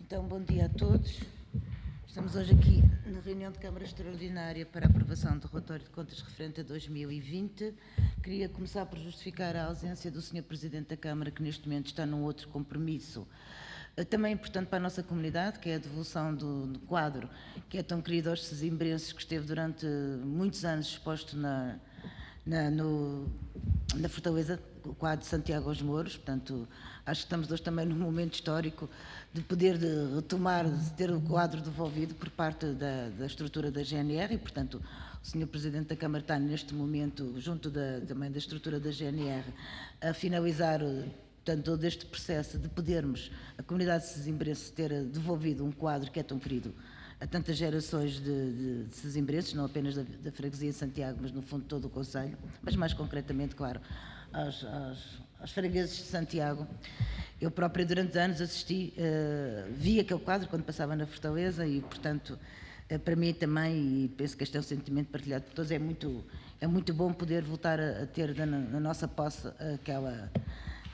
Então, bom dia a todos. Estamos hoje aqui na reunião de Câmara Extraordinária para a aprovação do relatório de contas referente a 2020. Queria começar por justificar a ausência do Sr. Presidente da Câmara, que neste momento está num outro compromisso. Também importante para a nossa comunidade, que é a devolução do quadro, que é tão querido aos sesimbrenses, que esteve durante muitos anos exposto na Fortaleza, o quadro de Santiago aos Mouros. Portanto, acho que estamos hoje também num momento histórico de poder retomar, de ter o quadro devolvido por parte da estrutura da GNR e, portanto, o Sr. Presidente da Câmara está neste momento, junto também da estrutura da GNR, a finalizar portanto, todo este processo de podermos, a comunidade de sesimbrense, ter devolvido um quadro que é tão querido a tantas gerações de sesimbrenses, não apenas da freguesia de Santiago, mas no fundo todo o concelho, mas mais concretamente, claro, aos fregueses de Santiago. Eu própria durante anos assisti, vi aquele quadro quando passava na Fortaleza e, portanto, para mim também, e penso que este é um sentimento partilhado por todos, é muito bom poder voltar a ter na nossa posse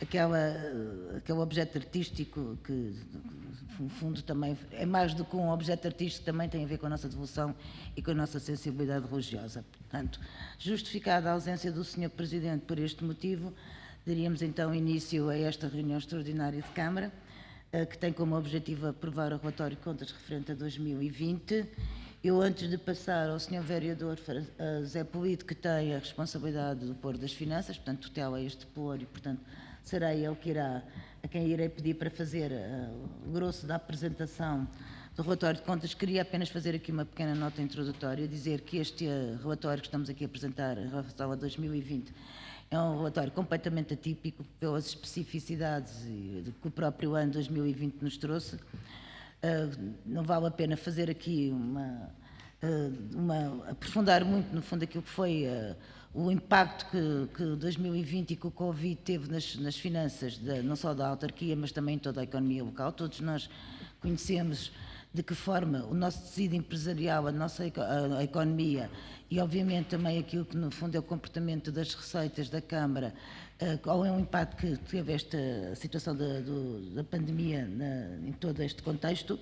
aquele objeto artístico que, no fundo, também é mais do que um objeto artístico, também tem a ver com a nossa devoção e com a nossa sensibilidade religiosa. Portanto, justificada a ausência do Sr. Presidente por este motivo, daríamos então início a esta reunião extraordinária de Câmara, que tem como objetivo aprovar o relatório de contas referente a 2020. Eu, antes de passar ao Sr. Vereador Zé Polito, que tem a responsabilidade do Pôr das Finanças, portanto, tutela este Pôr e, portanto, será ele a quem irei pedir para fazer o grosso da apresentação do relatório de contas. Queria apenas fazer aqui uma pequena nota introdutória, dizer que este relatório que estamos aqui a apresentar em relação a 2020 é um relatório completamente atípico pelas especificidades que o próprio ano 2020 nos trouxe. Não vale a pena fazer aqui aprofundar muito, no fundo, aquilo que foi o impacto que 2020 e que o Covid teve nas finanças, não só da autarquia, mas também em toda a economia local. Todos nós conhecemos de que forma o nosso tecido empresarial, a nossa a economia e, obviamente, também aquilo que, no fundo, é o comportamento das receitas da Câmara, qual é o impacto que teve esta situação da pandemia em todo este contexto.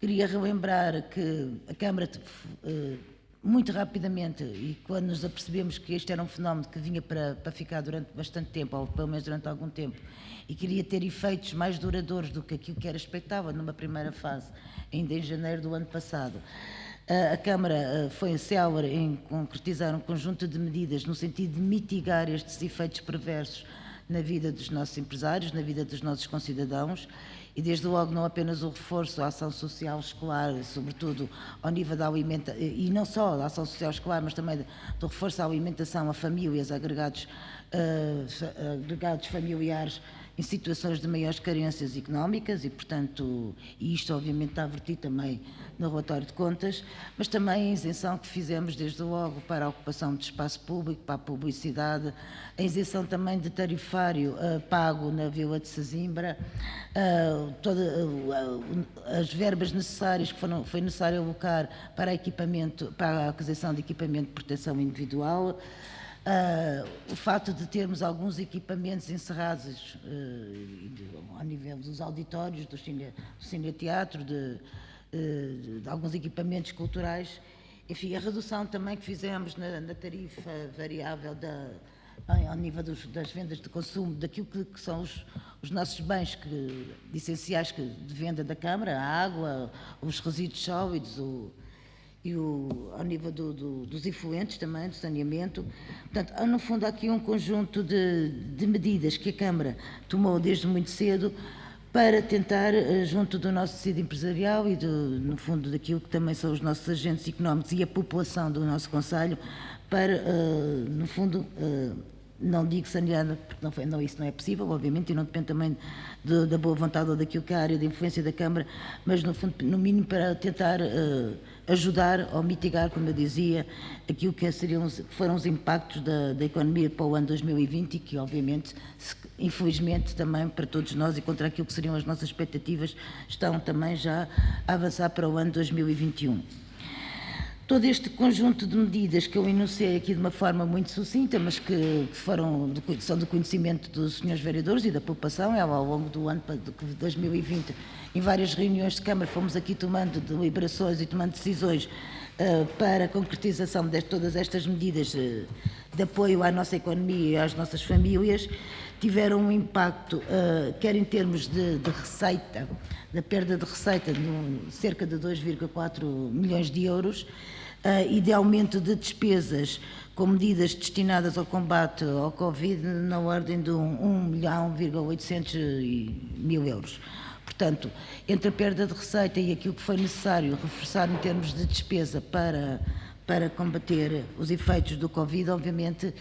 Queria relembrar que a Câmara, muito rapidamente, e quando nos apercebemos que este era um fenómeno que vinha para ficar durante bastante tempo, ou pelo menos durante algum tempo, e queria ter efeitos mais duradouros do que aquilo que era expectável numa primeira fase, ainda em janeiro do ano passado, a Câmara foi célere em concretizar um conjunto de medidas no sentido de mitigar estes efeitos perversos na vida dos nossos empresários, na vida dos nossos concidadãos, e desde logo não apenas o reforço à ação social escolar, sobretudo ao nível da alimentação, e não só da ação social escolar, mas também do reforço à alimentação a famílias, agregados familiares em situações de maiores carências económicas e, portanto, e isto obviamente está vertido também no relatório de contas, mas também a isenção que fizemos desde logo para a ocupação de espaço público, para a publicidade, a isenção também de tarifário pago na Vila de Sesimbra, as verbas necessárias que foi necessário alocar para a aquisição de equipamento de proteção individual, o facto de termos alguns equipamentos encerrados ao nível dos auditórios, do cineteatro, de alguns equipamentos culturais, enfim, a redução também que fizemos na tarifa variável ao nível das vendas de consumo, daquilo que são os nossos bens essenciais de venda da Câmara, a água, os resíduos sólidos, ao nível dos efluentes também, do saneamento. Portanto, no fundo, há aqui um conjunto de medidas que a Câmara tomou desde muito cedo para tentar, junto do nosso tecido empresarial e, no fundo, daquilo que também são os nossos agentes económicos e a população do nosso concelho, para, no fundo, não digo sanear, porque isso não é possível, obviamente, e não depende também da boa vontade ou daquilo que é a área de influência da Câmara, mas, no fundo, no mínimo para tentar ajudar ou mitigar, como eu dizia, aquilo que foram os impactos da economia para o ano 2020 e que, obviamente, infelizmente, também para todos nós e contra aquilo que seriam as nossas expectativas, estão também já a avançar para o ano 2021. Todo este conjunto de medidas que eu enunciei aqui de uma forma muito sucinta, mas que são do conhecimento dos senhores vereadores e da população, ao longo do ano de 2020, em várias reuniões de Câmara, fomos aqui tomando deliberações e tomando decisões para a concretização de todas estas medidas de apoio à nossa economia e às nossas famílias, tiveram um impacto, quer em termos de receita, da perda de receita, de cerca de 2,4 milhões de euros, e de aumento de despesas com medidas destinadas ao combate ao Covid na ordem de 1,8 milhão de euros. Portanto, entre a perda de receita e aquilo que foi necessário reforçar em termos de despesa para combater os efeitos do Covid, obviamente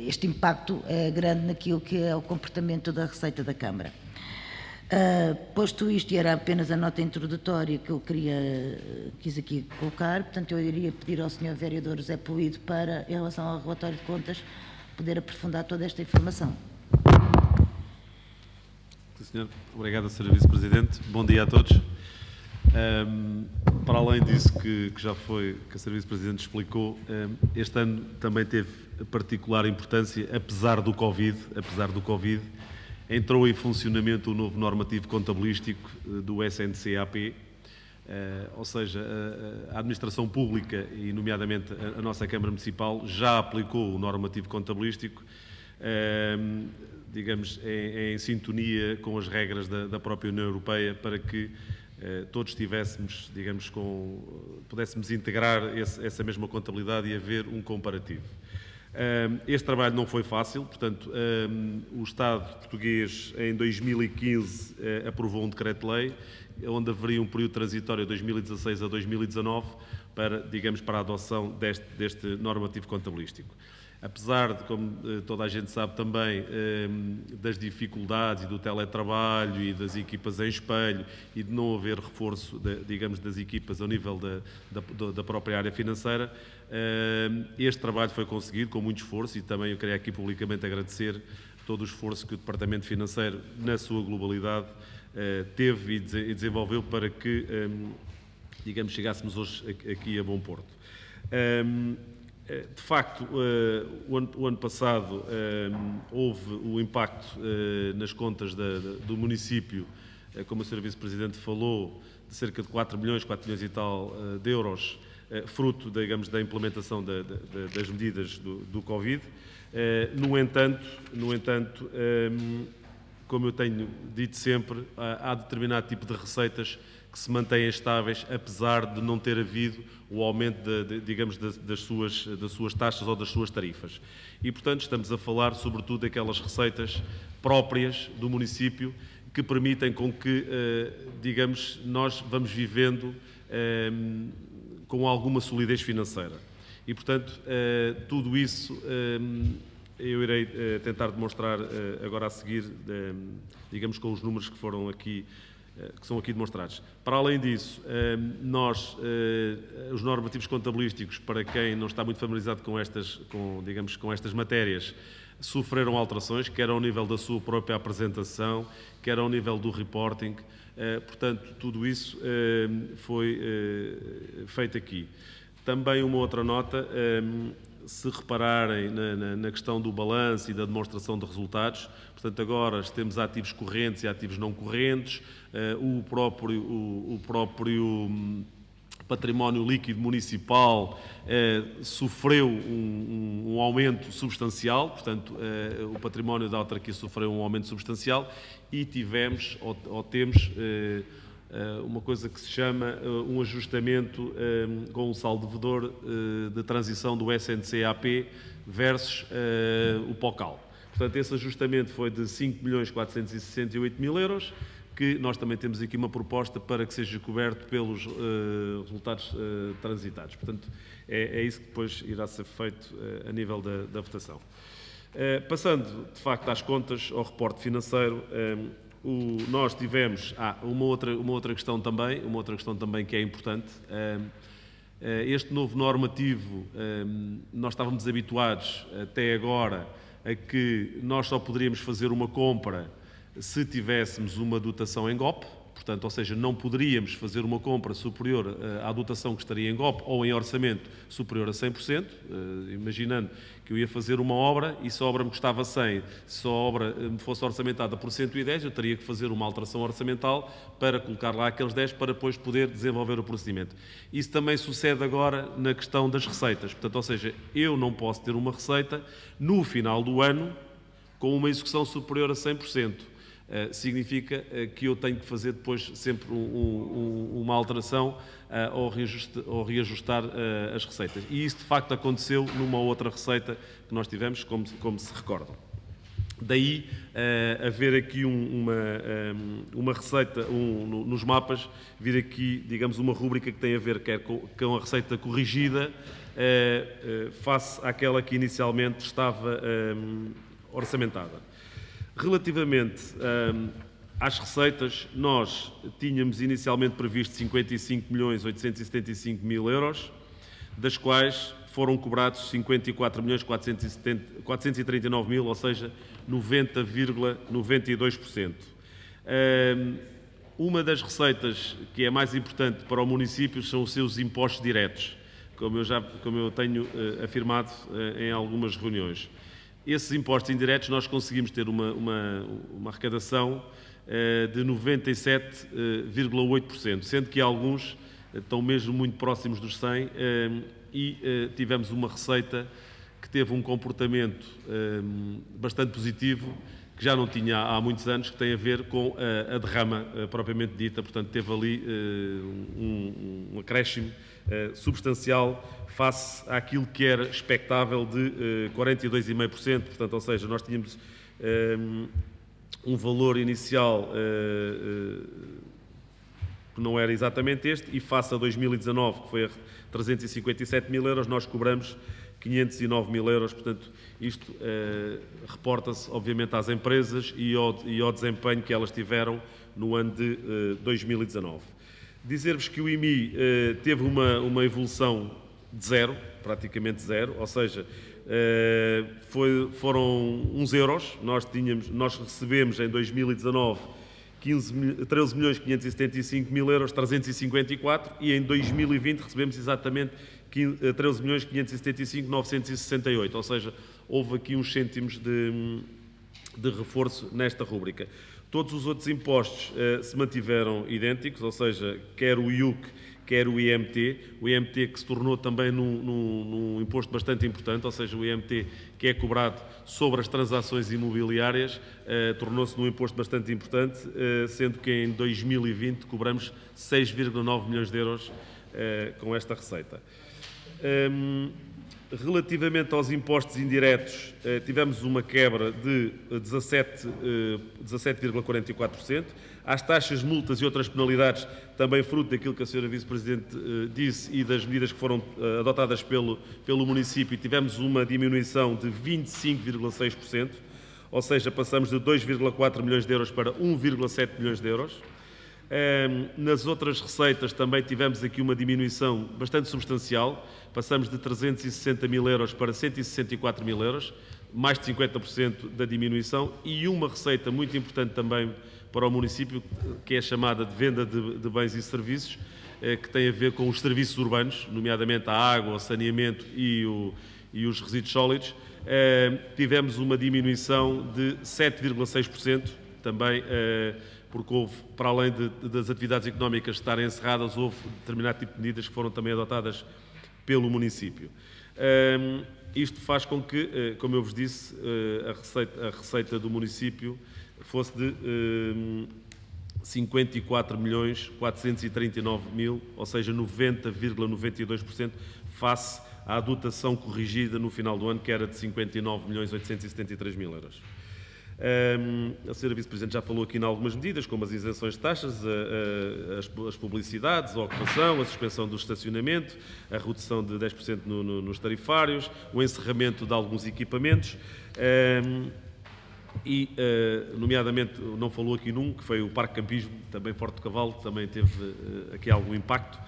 este impacto é grande naquilo que é o comportamento da receita da Câmara. Posto isto, e era apenas a nota introdutória que eu quis aqui colocar, portanto eu iria pedir ao Sr. Vereador José Polido para, em relação ao relatório de contas, poder aprofundar toda esta informação. Sim, senhor. Obrigado, Sra. Vice-Presidente. Bom dia a todos. Para além disso que a Sra. Vice-Presidente explicou, este ano também teve particular importância, apesar do Covid, entrou em funcionamento o novo normativo contabilístico do SNCAP, ou seja, a administração pública e nomeadamente a nossa Câmara Municipal já aplicou o normativo contabilístico, digamos, em sintonia com as regras da própria União Europeia para que todos tivéssemos, digamos, pudéssemos integrar essa mesma contabilidade e haver um comparativo. Este trabalho não foi fácil, portanto, o Estado português em 2015 aprovou um decreto-lei onde haveria um período transitório de 2016 a 2019 para a adoção deste normativo contabilístico. Apesar de, como toda a gente sabe também, das dificuldades e do teletrabalho e das equipas em espelho e de não haver reforço, digamos, das equipas ao nível da própria área financeira, este trabalho foi conseguido com muito esforço e também eu queria aqui publicamente agradecer todo o esforço que o Departamento Financeiro, na sua globalidade, teve e desenvolveu para que, digamos, chegássemos hoje aqui a bom porto. De facto, o ano passado houve o impacto nas contas do município, como a Sra. Vice-Presidente falou, de cerca de 4 milhões e tal de euros, fruto, digamos, da implementação das medidas do Covid. No entanto, como eu tenho dito sempre, há determinado tipo de receitas que se mantêm estáveis, apesar de não ter havido o aumento, digamos, das suas taxas ou das suas tarifas. E, portanto, estamos a falar, sobretudo, daquelas receitas próprias do município que permitem com que, digamos, nós vamos vivendo com alguma solidez financeira. E, portanto, tudo isso eu irei tentar demonstrar agora a seguir, digamos, com os números que foram aqui, que são aqui demonstrados. Para além disso, os normativos contabilísticos, para quem não está muito familiarizado com estas matérias, sofreram alterações, quer ao nível da sua própria apresentação, quer ao nível do reporting. Portanto, tudo isso foi feito aqui. Também uma outra nota, se repararem na questão do balanço e da demonstração de resultados, portanto, agora temos ativos correntes e ativos não correntes, o próprio património líquido municipal sofreu um aumento substancial, portanto, o património da autarquia sofreu um aumento substancial e tivemos, ou temos, uma coisa que se chama um ajustamento com o saldo devedor de transição do SNCAP versus o POCAL. Portanto, esse ajustamento foi de 5.468.000 euros, que nós também temos aqui uma proposta para que seja coberto pelos resultados transitados. Portanto, é isso que depois irá ser feito a nível da votação. Passando, de facto, às contas, ao reporte financeiro, nós tivemos uma outra questão também que é importante. Este novo normativo, nós estávamos habituados até agora a que nós só poderíamos fazer uma compra se tivéssemos uma dotação em GOP, portanto, ou seja, não poderíamos fazer uma compra superior à dotação que estaria em GOP ou em orçamento superior a 100%, imaginando que eu ia fazer uma obra e se a obra me custava 100, se a obra me fosse orçamentada por 110, eu teria que fazer uma alteração orçamental para colocar lá aqueles 10 para depois poder desenvolver o procedimento. Isso também sucede agora na questão das receitas, portanto, ou seja, eu não posso ter uma receita no final do ano com uma execução superior a 100%. Significa que eu tenho que fazer depois sempre uma alteração ou reajustar as receitas. E isso, de facto, aconteceu numa outra receita que nós tivemos, como se recordam. Daí haver aqui uma receita, nos mapas, vir aqui, digamos, uma rúbrica que tem a ver com a receita corrigida face àquela que inicialmente estava orçamentada. Relativamente às receitas, nós tínhamos inicialmente previsto 55.875.000 euros, das quais foram cobrados 54.439.000, ou seja, 90,92%. Uma das receitas que é mais importante para o município são os seus impostos diretos, como eu tenho afirmado em algumas reuniões. Esses impostos indiretos nós conseguimos ter uma arrecadação de 97,8%, sendo que alguns estão mesmo muito próximos dos 100% e tivemos uma receita que teve um comportamento bastante positivo, que já não tinha há muitos anos, que tem a ver com a derrama propriamente dita, portanto teve ali um acréscimo substancial face àquilo que era expectável de 42,5%, portanto, ou seja, nós tínhamos um valor inicial que não era exatamente este, e face a 2019, que foi a 357.000 euros, nós cobramos 509.000 euros, portanto, isto reporta-se, obviamente, às empresas e ao desempenho que elas tiveram no ano de 2019. Dizer-vos que o IMI teve uma evolução de zero, praticamente zero, ou seja, foram uns euros. Nós recebemos em 2019 13.575.000 euros, 354, e em 2020 recebemos exatamente 13.575.968, ou seja, houve aqui uns cêntimos de reforço nesta rúbrica. Todos os outros impostos se mantiveram idênticos, ou seja, quer o IUC, quer o IMT que se tornou também num imposto bastante importante, ou seja, o IMT que é cobrado sobre as transações imobiliárias, tornou-se num imposto bastante importante, sendo que em 2020 cobramos 6,9 milhões de euros com esta receita. Relativamente aos impostos indiretos, tivemos uma quebra de 17,44%. Às taxas, multas e outras penalidades, também fruto daquilo que a Sra. Vice-Presidente disse e das medidas que foram adotadas pelo município, tivemos uma diminuição de 25,6%, ou seja, passamos de 2,4 milhões de euros para 1,7 milhões de euros. Nas outras receitas também tivemos aqui uma diminuição bastante substancial, passamos de 360.000 euros para 164.000 euros, mais de 50% da diminuição, e uma receita muito importante também para o município, que é chamada de venda de bens e serviços, que tem a ver com os serviços urbanos, nomeadamente a água, o saneamento e os resíduos sólidos. Tivemos uma diminuição de 7,6%, também porque houve, para além das atividades económicas estarem encerradas, houve determinado tipo de medidas que foram também adotadas pelo município. Isto faz com que, como eu vos disse, a receita do município fosse de 54.439.000, ou seja, 90,92% face à dotação corrigida no final do ano, que era de 59.873.000 euros. A Sra. Vice-Presidente já falou aqui em algumas medidas, como as isenções de taxas, as publicidades, a ocupação, a suspensão do estacionamento, a redução de 10% nos tarifários, o encerramento de alguns equipamentos e, nomeadamente, não falou aqui num, que foi o Parque Campismo, também Forte do Cavalo, também teve aqui algum impacto.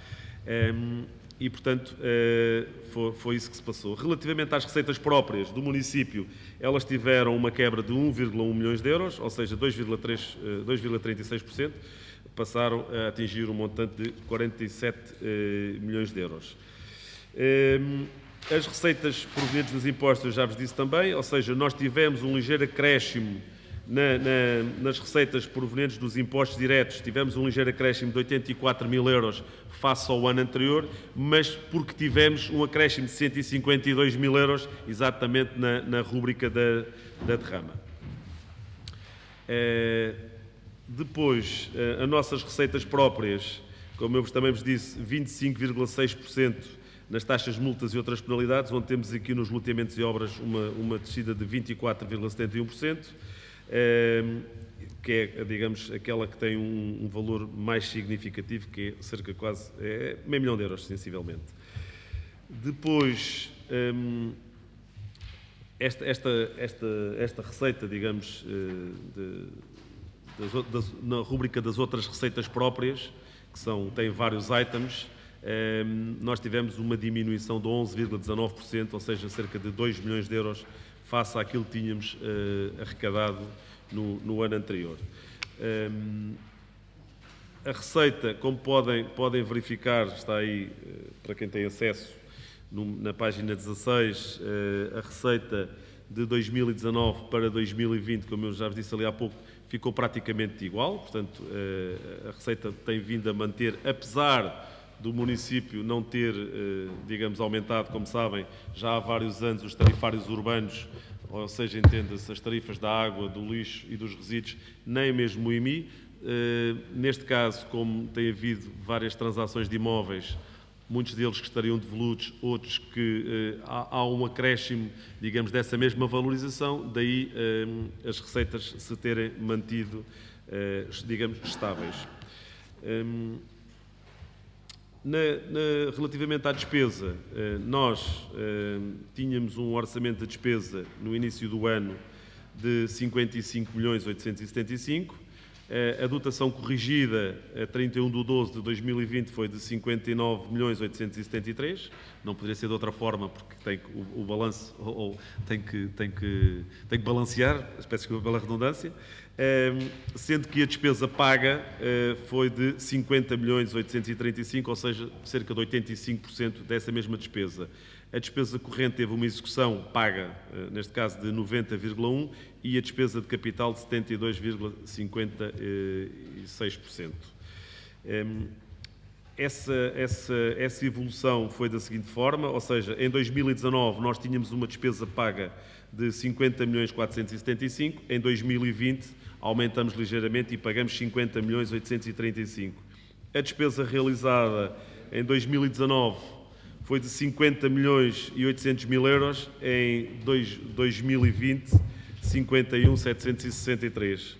E, portanto, foi isso que se passou. Relativamente às receitas próprias do município, elas tiveram uma quebra de 1,1 milhões de euros, ou seja, 2,36%. passaram a atingir um montante de 47 milhões de euros. As receitas provenientes dos impostos, eu já vos disse também, ou seja, nós tivemos um ligeiro acréscimo nas receitas provenientes dos impostos diretos, tivemos um ligeiro acréscimo de 84 mil euros face ao ano anterior, mas porque tivemos um acréscimo de 152 mil euros exatamente na rúbrica da derrama. Depois, as nossas receitas próprias, como eu também vos disse, 25,6% nas taxas de multas e outras penalidades, onde temos aqui nos loteamentos e obras uma descida de 24,71%, que é, digamos, aquela que tem um valor mais significativo, que é cerca de quase meio milhão de euros, sensivelmente. Depois, esta receita, digamos, na rúbrica das outras receitas próprias, que têm vários itens, nós tivemos uma diminuição de 11,19%, ou seja, cerca de 2 milhões de euros face àquilo que tínhamos arrecadado no ano anterior. A receita, como podem verificar, está aí para quem tem acesso na página 16, a receita de 2019 para 2020, como eu já vos disse ali há pouco, ficou praticamente igual, portanto a receita tem vindo a manter, apesar do município não ter, digamos, aumentado, como sabem, já há vários anos os tarifários urbanos, ou seja, entenda-se as tarifas da água, do lixo e dos resíduos, nem mesmo o IMI. Neste caso, como tem havido várias transações de imóveis, muitos deles que estariam devolutos, outros que há um acréscimo, digamos, dessa mesma valorização, daí as receitas se terem mantido, digamos, estáveis. Relativamente à despesa, nós tínhamos um orçamento de despesa no início do ano de 55.875. A dotação corrigida a 31/12/2020 foi de 59.873. Não poderia ser de outra forma, porque o balanço tem que balancear, peço desculpa pela redundância, sendo que a despesa paga foi de 50.835, ou seja, cerca de 85% dessa mesma despesa. A despesa corrente teve uma execução paga, neste caso, de 90,1% e a despesa de capital de 72,56%. Essa evolução foi da seguinte forma, ou seja, em 2019 nós tínhamos uma despesa paga de 50.475, em 2020 aumentamos ligeiramente e pagamos 50.835. A despesa realizada em 2019 foi de 50.800.000 euros, em 2020, 51.763.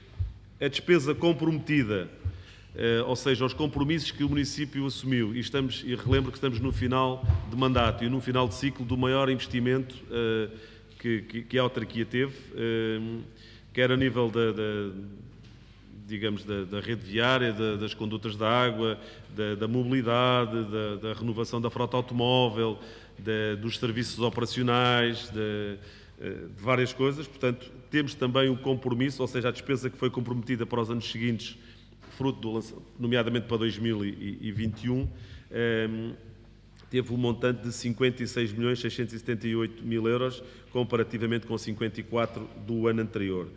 A despesa comprometida, ou seja, os compromissos que o município assumiu, e relembro que estamos no final de mandato e no final de ciclo do maior investimento que a autarquia teve, quer a nível da rede viária, das condutas da água, da mobilidade, da renovação da frota automóvel, dos serviços operacionais, de várias coisas. Portanto, temos também um compromisso, ou seja, a despesa que foi comprometida para os anos seguintes, nomeadamente para 2021, teve um montante de 56.678.000 euros, comparativamente com 54 do ano anterior.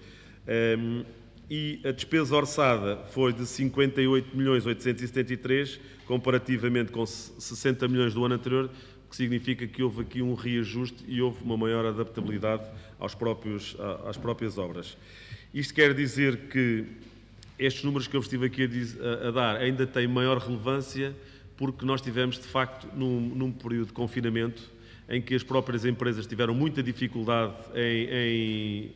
E a despesa orçada foi de 58.873, comparativamente com 60 milhões do ano anterior, que significa que houve aqui um reajuste e houve uma maior adaptabilidade às próprias obras. Isto quer dizer que estes números que eu vos estive aqui a dar ainda têm maior relevância, porque nós tivemos, de facto, num período de confinamento, em que as próprias empresas tiveram muita dificuldade em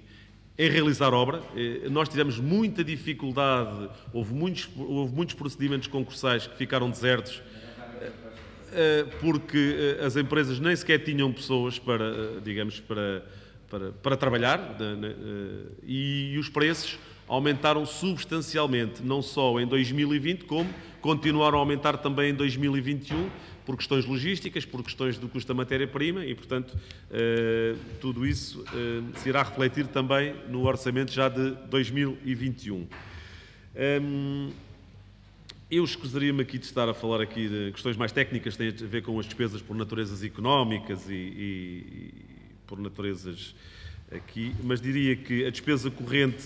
realizar obra. Nós tivemos muita dificuldade, houve muitos procedimentos concursais que ficaram desertos, porque as empresas nem sequer tinham pessoas para trabalhar, e os preços aumentaram substancialmente, não só em 2020, como continuaram a aumentar também em 2021, por questões logísticas, por questões do custo da matéria-prima e, portanto, tudo isso se irá refletir também no orçamento já de 2021. Eu escusaria-me aqui de estar a falar aqui de questões mais técnicas, que têm a ver com as despesas por naturezas económicas e por naturezas aqui, mas diria que a despesa corrente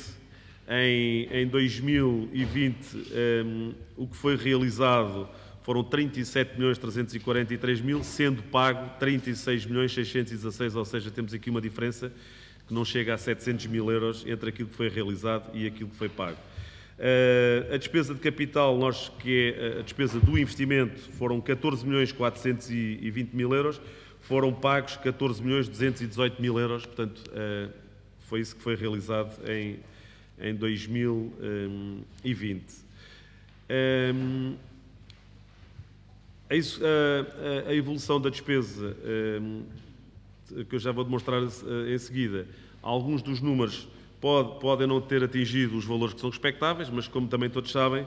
em 2020, o que foi realizado foram 37.343.000, sendo pago 36.616, ou seja, temos aqui uma diferença que não chega a 700.000 euros entre aquilo que foi realizado e aquilo que foi pago. A despesa de capital, que é a despesa do investimento, foram 14.420.000 euros, foram pagos 14.218.000 euros, portanto, foi isso que foi realizado em 2020. A evolução da despesa, que eu já vou demonstrar em seguida, alguns dos números podem não ter atingido os valores que são expectáveis, mas como também todos sabem,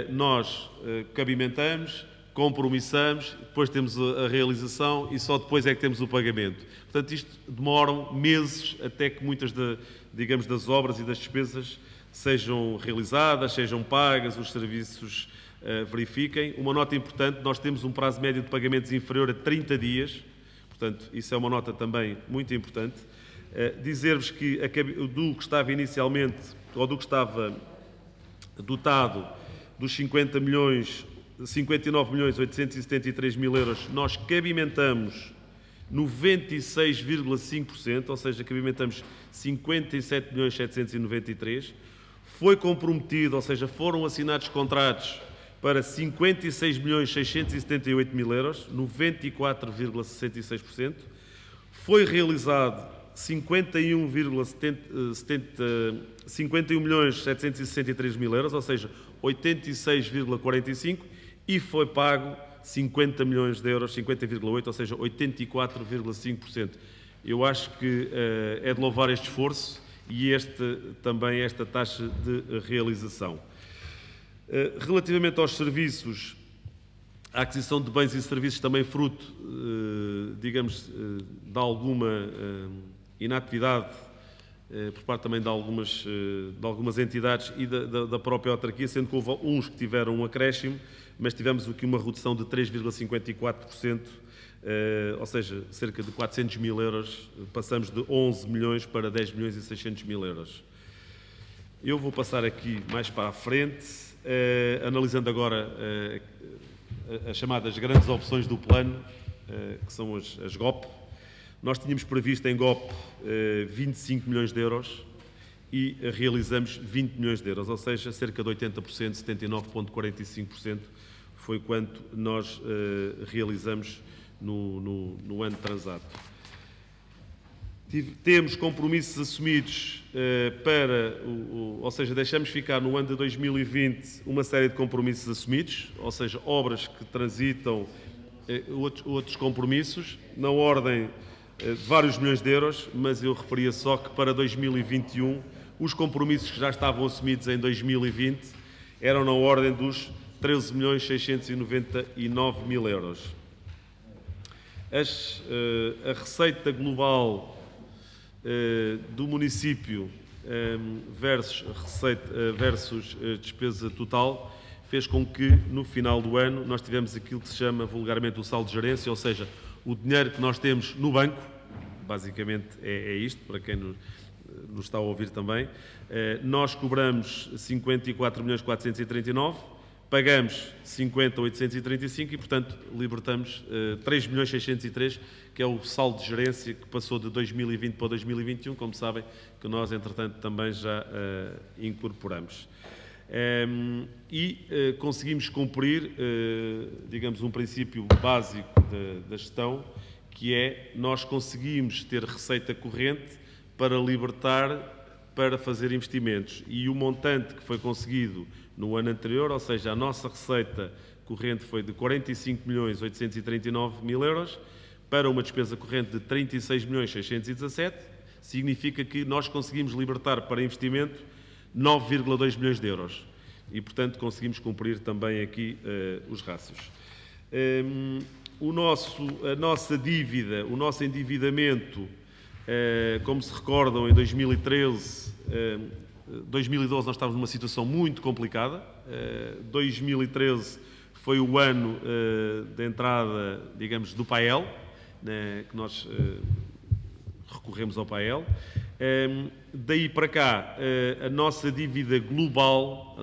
nós cabimentamos, compromissamos, depois temos a realização e só depois é que temos o pagamento. Portanto, isto demoram meses até que muitas das obras e das despesas sejam realizadas, sejam pagas, os serviços verifiquem. Uma nota importante, nós temos um prazo médio de pagamentos inferior a 30 dias, portanto, isso é uma nota também muito importante. Dizer-vos que do que estava inicialmente, ou do que estava dotado, dos 59.873.000 euros, nós cabimentamos 96,5%, ou seja, cabimentamos 57.793.000. Foi comprometido, ou seja, foram assinados contratos para 56.678.000 euros, 94,66%. Foi realizado 51.763.000 euros, ou seja, 86,45%, e foi pago 50 milhões de euros, 50,8%, ou seja, 84,5%. Eu acho que é de louvar este esforço e também esta taxa de realização. Relativamente aos serviços, a aquisição de bens e serviços também fruto, digamos, de alguma inatividade por parte também de algumas entidades e da própria autarquia, sendo que houve uns que tiveram um acréscimo, mas tivemos aqui uma redução de 3,54%, ou seja, cerca de 400.000 euros, passamos de 11 milhões para 10.600.000 euros. Eu vou passar aqui mais para a frente, analisando agora as chamadas grandes opções do plano, que são as GOP. Nós tínhamos previsto em GOP 25 milhões de euros e realizamos 20 milhões de euros, ou seja, cerca de 80%, 79,45% foi quanto nós realizamos no ano transato. Temos compromissos assumidos ou seja, deixamos ficar no ano de 2020 uma série de compromissos assumidos, ou seja, obras que transitam outros compromissos, na ordem de vários milhões de euros, mas eu referia só que para 2021 os compromissos que já estavam assumidos em 2020 eram na ordem dos 13.699.000 euros. A receita global do município versus despesa total fez com que, no final do ano, nós tivemos aquilo que se chama vulgarmente o saldo de gerência, ou seja, o dinheiro que nós temos no banco, basicamente é isto, para quem nos está a ouvir também. Nós cobramos 54.439.000, pagamos 50.835 e, portanto, libertamos 3.603.000, que é o saldo de gerência que passou de 2020 para 2021, como sabem, que nós, entretanto, também já incorporamos. Conseguimos cumprir, digamos, um princípio básico da gestão, que é nós conseguimos ter receita corrente para libertar, para fazer investimentos. E o montante que foi conseguido no ano anterior, ou seja, a nossa receita corrente foi de 45.839.000 euros, para uma despesa corrente de 36.617.000, significa que nós conseguimos libertar para investimento 9,2 milhões de euros. E, portanto, conseguimos cumprir também aqui os rácios. A nossa dívida, o nosso endividamento, como se recordam, em 2013 2012 nós estávamos numa situação muito complicada. 2013 foi o ano da entrada, digamos, do PAEL, né, que nós recorremos ao PAEL. Daí para cá, a nossa dívida global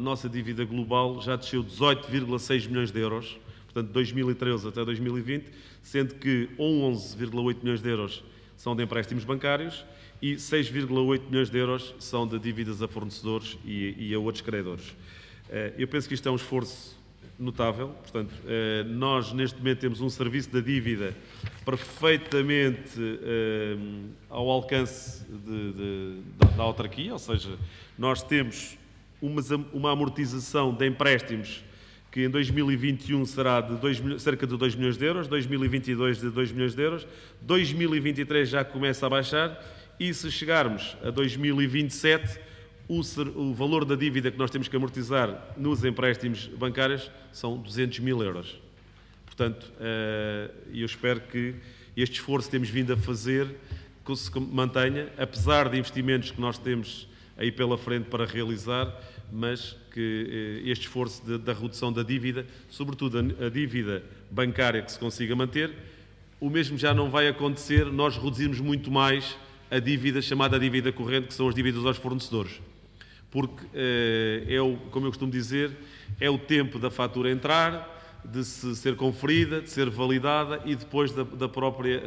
já desceu 18,6 milhões de euros, portanto, de 2013 até 2020, sendo que 11,8 milhões de euros são de empréstimos bancários e 6,8 milhões de euros são de dívidas a fornecedores e a outros credores. Eu penso que isto é um esforço notável, portanto, nós neste momento temos um serviço da dívida perfeitamente ao alcance da autarquia, ou seja, nós temos uma amortização de empréstimos que em 2021 será de cerca de 2 milhões de euros, 2022 de 2 milhões de euros, 2023 já começa a baixar e se chegarmos a 2027 o valor da dívida que nós temos que amortizar nos empréstimos bancários são 200 mil euros. Portanto, eu espero que este esforço que temos vindo a fazer que se mantenha, apesar de investimentos que nós temos aí pela frente para realizar, mas que este esforço da redução da dívida, sobretudo a dívida bancária, que se consiga manter. O mesmo já não vai acontecer, nós reduzirmos muito mais a dívida chamada dívida corrente, que são as dívidas aos fornecedores. Porque, como eu costumo dizer, é o tempo da fatura entrar, de se ser conferida, de ser validada e depois da própria,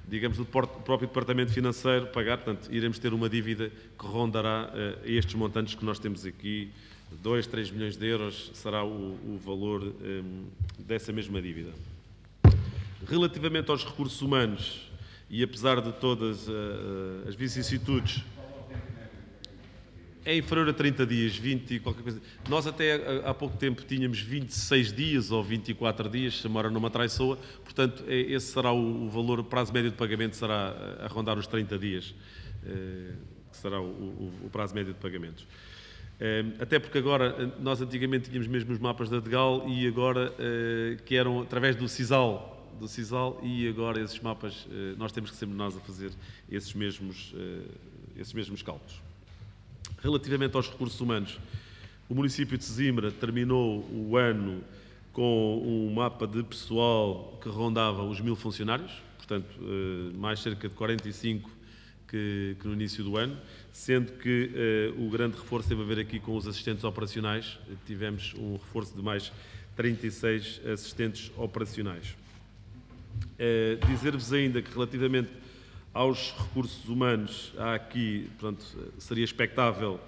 digamos, do próprio Departamento Financeiro pagar. Portanto, iremos ter uma dívida que rondará estes montantes que nós temos aqui, 2, 3 milhões de euros será o valor dessa mesma dívida. Relativamente aos recursos humanos, e apesar de todas as vicissitudes, é inferior a 30 dias, 20 e qualquer coisa. Nós até há pouco tempo tínhamos 26 dias ou 24 dias, se a memória não me atraiçoa, portanto, esse será o valor, o prazo médio de pagamento será a rondar os 30 dias, que será o prazo médio de pagamentos. Até porque agora, nós antigamente tínhamos mesmo os mapas da DGAL e agora, que eram através do CISAL, e agora esses mapas, nós temos que ser nós a fazer esses mesmos cálculos. Relativamente aos recursos humanos, o município de Sesimbra terminou o ano com um mapa de pessoal que rondava os 1000 funcionários, portanto, mais cerca de 45 que no início do ano, sendo que o grande reforço teve a ver aqui com os assistentes operacionais, tivemos um reforço de mais 36 assistentes operacionais. Dizer-vos ainda que relativamente aos recursos humanos, há aqui, portanto, seria expectável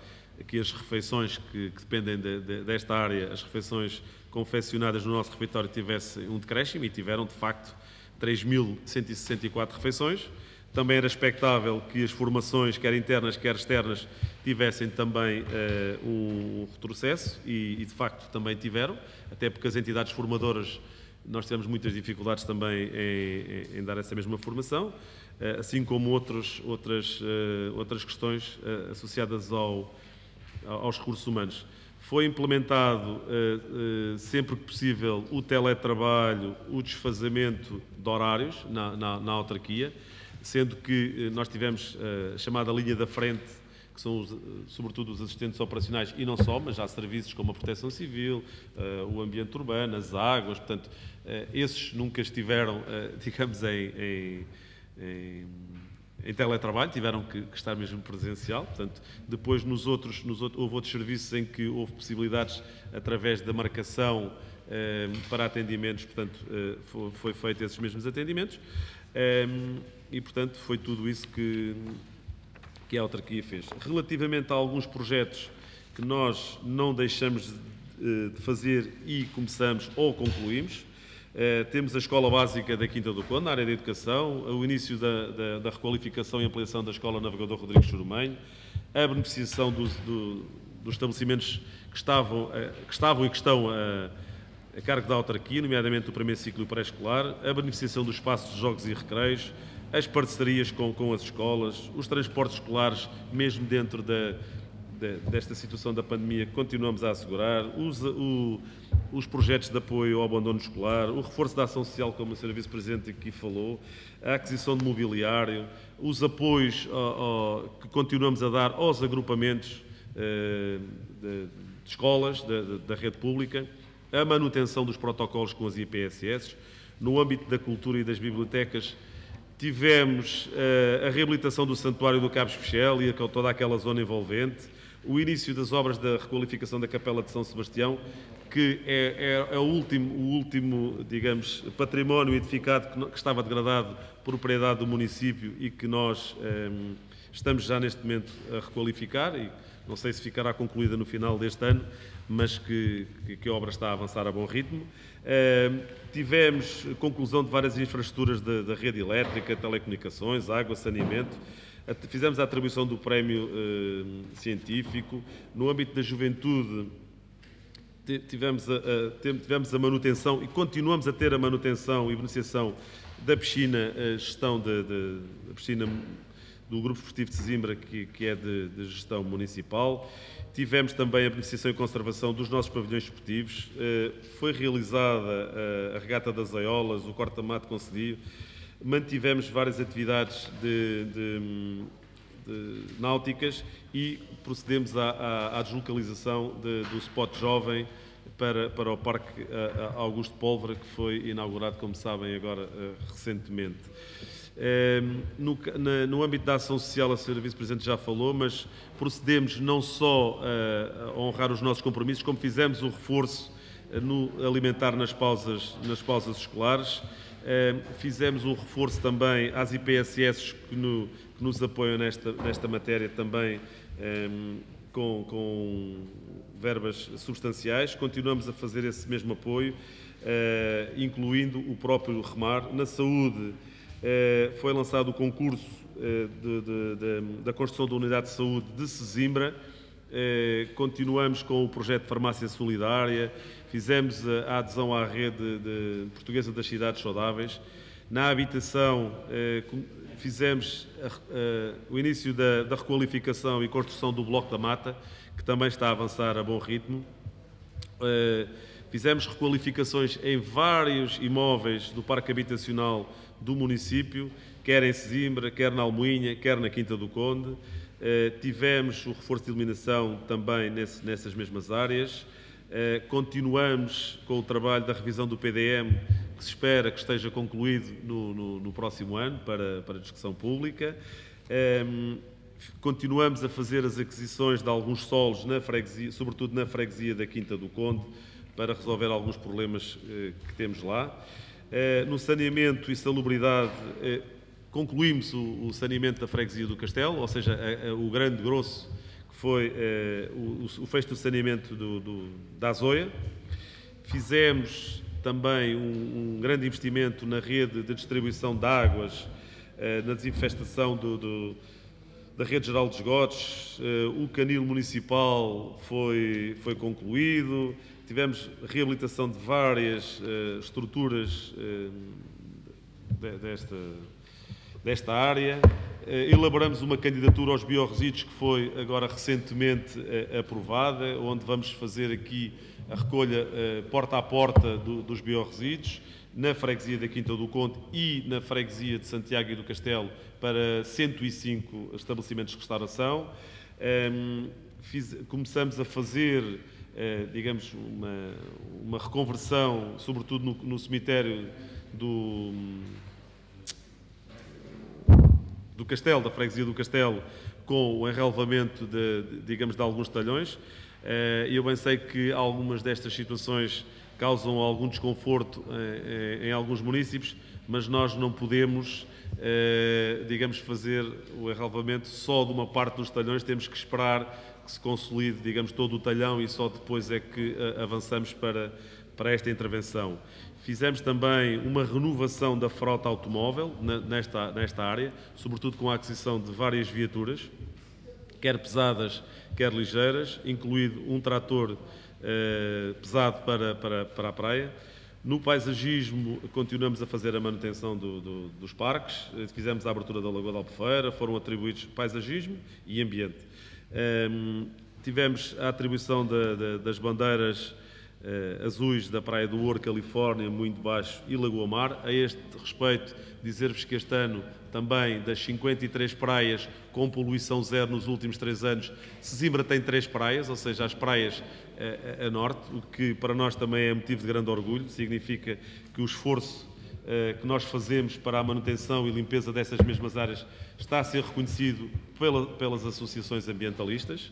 que as refeições que dependem desta área, as refeições confeccionadas no nosso refeitório tivessem um decréscimo e tiveram, de facto, 3.164 refeições. Também era expectável que as formações, quer internas, quer externas, tivessem também um retrocesso e, de facto, também tiveram, até porque as entidades formadoras, nós tivemos muitas dificuldades também em dar essa mesma formação, assim como outras questões associadas aos recursos humanos. Foi implementado, sempre que possível, o teletrabalho, o desfazamento de horários na autarquia, sendo que nós tivemos a chamada linha da frente, que são sobretudo os assistentes operacionais, e não só, mas há serviços como a Proteção Civil, o ambiente urbano, as águas, portanto, esses nunca estiveram, digamos, em teletrabalho, tiveram que estar mesmo presencial. Portanto, depois houve outros serviços em que houve possibilidades através da marcação para atendimentos, portanto, foi feito esses mesmos atendimentos e, portanto, foi tudo isso que a autarquia fez. Relativamente a alguns projetos que nós não deixamos de fazer e começamos ou concluímos, temos a Escola Básica da Quinta do Conde, na área da educação, o início da requalificação e ampliação da Escola Navegador Rodrigues Chorumenho, a beneficiação dos estabelecimentos que estavam e que estão a cargo da autarquia, nomeadamente o primeiro ciclo pré-escolar, a beneficiação dos espaços de jogos e recreios, as parcerias com as escolas, os transportes escolares, mesmo dentro desta situação da pandemia, continuamos a assegurar, os projetos de apoio ao abandono escolar, o reforço da ação social, como a Sra. Vice-Presidente aqui falou, a aquisição de mobiliário, os apoios que continuamos a dar aos agrupamentos, de escolas, da rede pública, a manutenção dos protocolos com as IPSS. No âmbito da cultura e das bibliotecas, tivemos a reabilitação do Santuário do Cabo Especial e toda aquela zona envolvente, o início das obras da requalificação da Capela de São Sebastião, que é o último, digamos, património edificado que estava degradado, propriedade do município, e que nós estamos já neste momento a requalificar, e não sei se ficará concluída no final deste ano, mas que a obra está a avançar a bom ritmo. Tivemos conclusão de várias infraestruturas da rede elétrica, telecomunicações, água, saneamento. Fizemos a atribuição do prémio científico. No âmbito da juventude, tivemos a manutenção e continuamos a ter a manutenção e beneficiação da piscina, a gestão da piscina do Grupo Esportivo de Sesimbra, que é de gestão municipal. Tivemos também a beneficiação e conservação dos nossos pavilhões esportivos. Foi realizada a regata das Aiolas, o corta-mato concedido. Mantivemos várias atividades de náuticas e procedemos à deslocalização do spot jovem para o Parque Augusto Pólvora, que foi inaugurado, como sabem, agora recentemente. No âmbito da ação social, a Sra. Vice-Presidente já falou, mas procedemos não só a honrar os nossos compromissos, como fizemos o reforço no alimentar nas pausas escolares. Fizemos um reforço também às IPSS que nos apoiam nesta matéria também, com verbas substanciais. Continuamos a fazer esse mesmo apoio, incluindo o próprio Remar. Na saúde, foi lançado o concurso da construção da unidade de saúde de Sesimbra. Continuamos com o projeto de farmácia solidária, fizemos a adesão à rede portuguesa das cidades saudáveis. Na habitação, fizemos o início da requalificação e construção do Bloco da Mata, que também está a avançar a bom ritmo. Fizemos requalificações em vários imóveis do Parque Habitacional do município, quer em Sesimbra, quer na Almoinha, quer na Quinta do Conde. Tivemos o reforço de iluminação também nessas mesmas áreas. Continuamos com o trabalho da revisão do PDM, que se espera que esteja concluído no próximo ano para discussão pública. Continuamos a fazer as aquisições de alguns solos na freguesia, sobretudo na freguesia da Quinta do Conde, para resolver alguns problemas que temos lá. No saneamento e salubridade, concluímos o saneamento da freguesia do Castelo, ou seja, o grande grosso, que foi o fecho do saneamento da Azoia. Fizemos também um grande investimento na rede de distribuição de águas, na desinfestação da rede geral de esgotos. O canil municipal foi concluído. Tivemos reabilitação de várias estruturas desta área. Elaboramos uma candidatura aos biorresíduos que foi agora recentemente aprovada, onde vamos fazer aqui a recolha porta a porta dos biorresíduos na freguesia da Quinta do Conde e na freguesia de Santiago e do Castelo, para 105 estabelecimentos de restauração. Começamos a fazer, digamos, uma reconversão, sobretudo no cemitério do Castelo, da freguesia do Castelo, com o enrelvamento de alguns talhões. Eu bem sei que algumas destas situações causam algum desconforto em alguns municípios, mas nós não podemos, digamos, fazer o enrelvamento só de uma parte dos talhões. Temos que esperar que se consolide, digamos, todo o talhão, e só depois é que avançamos para esta intervenção. Fizemos também uma renovação da frota automóvel nesta área, sobretudo com a aquisição de várias viaturas, quer pesadas, quer ligeiras, incluído um trator pesado para a praia. No paisagismo, continuamos a fazer a manutenção dos parques. Fizemos a abertura da Lagoa da Albufeira, foram atribuídos paisagismo e ambiente. Tivemos a atribuição das bandeiras azuis da Praia do Ouro, Califórnia, Moinho de Baixo e Lagoa Mar. A este respeito, dizer-vos que este ano também das 53 praias com poluição zero nos últimos 3 anos, Sesimbra tem 3 praias, ou seja, as praias a norte, o que para nós também é motivo de grande orgulho, significa que o esforço que nós fazemos para a manutenção e limpeza dessas mesmas áreas está a ser reconhecido pelas associações ambientalistas.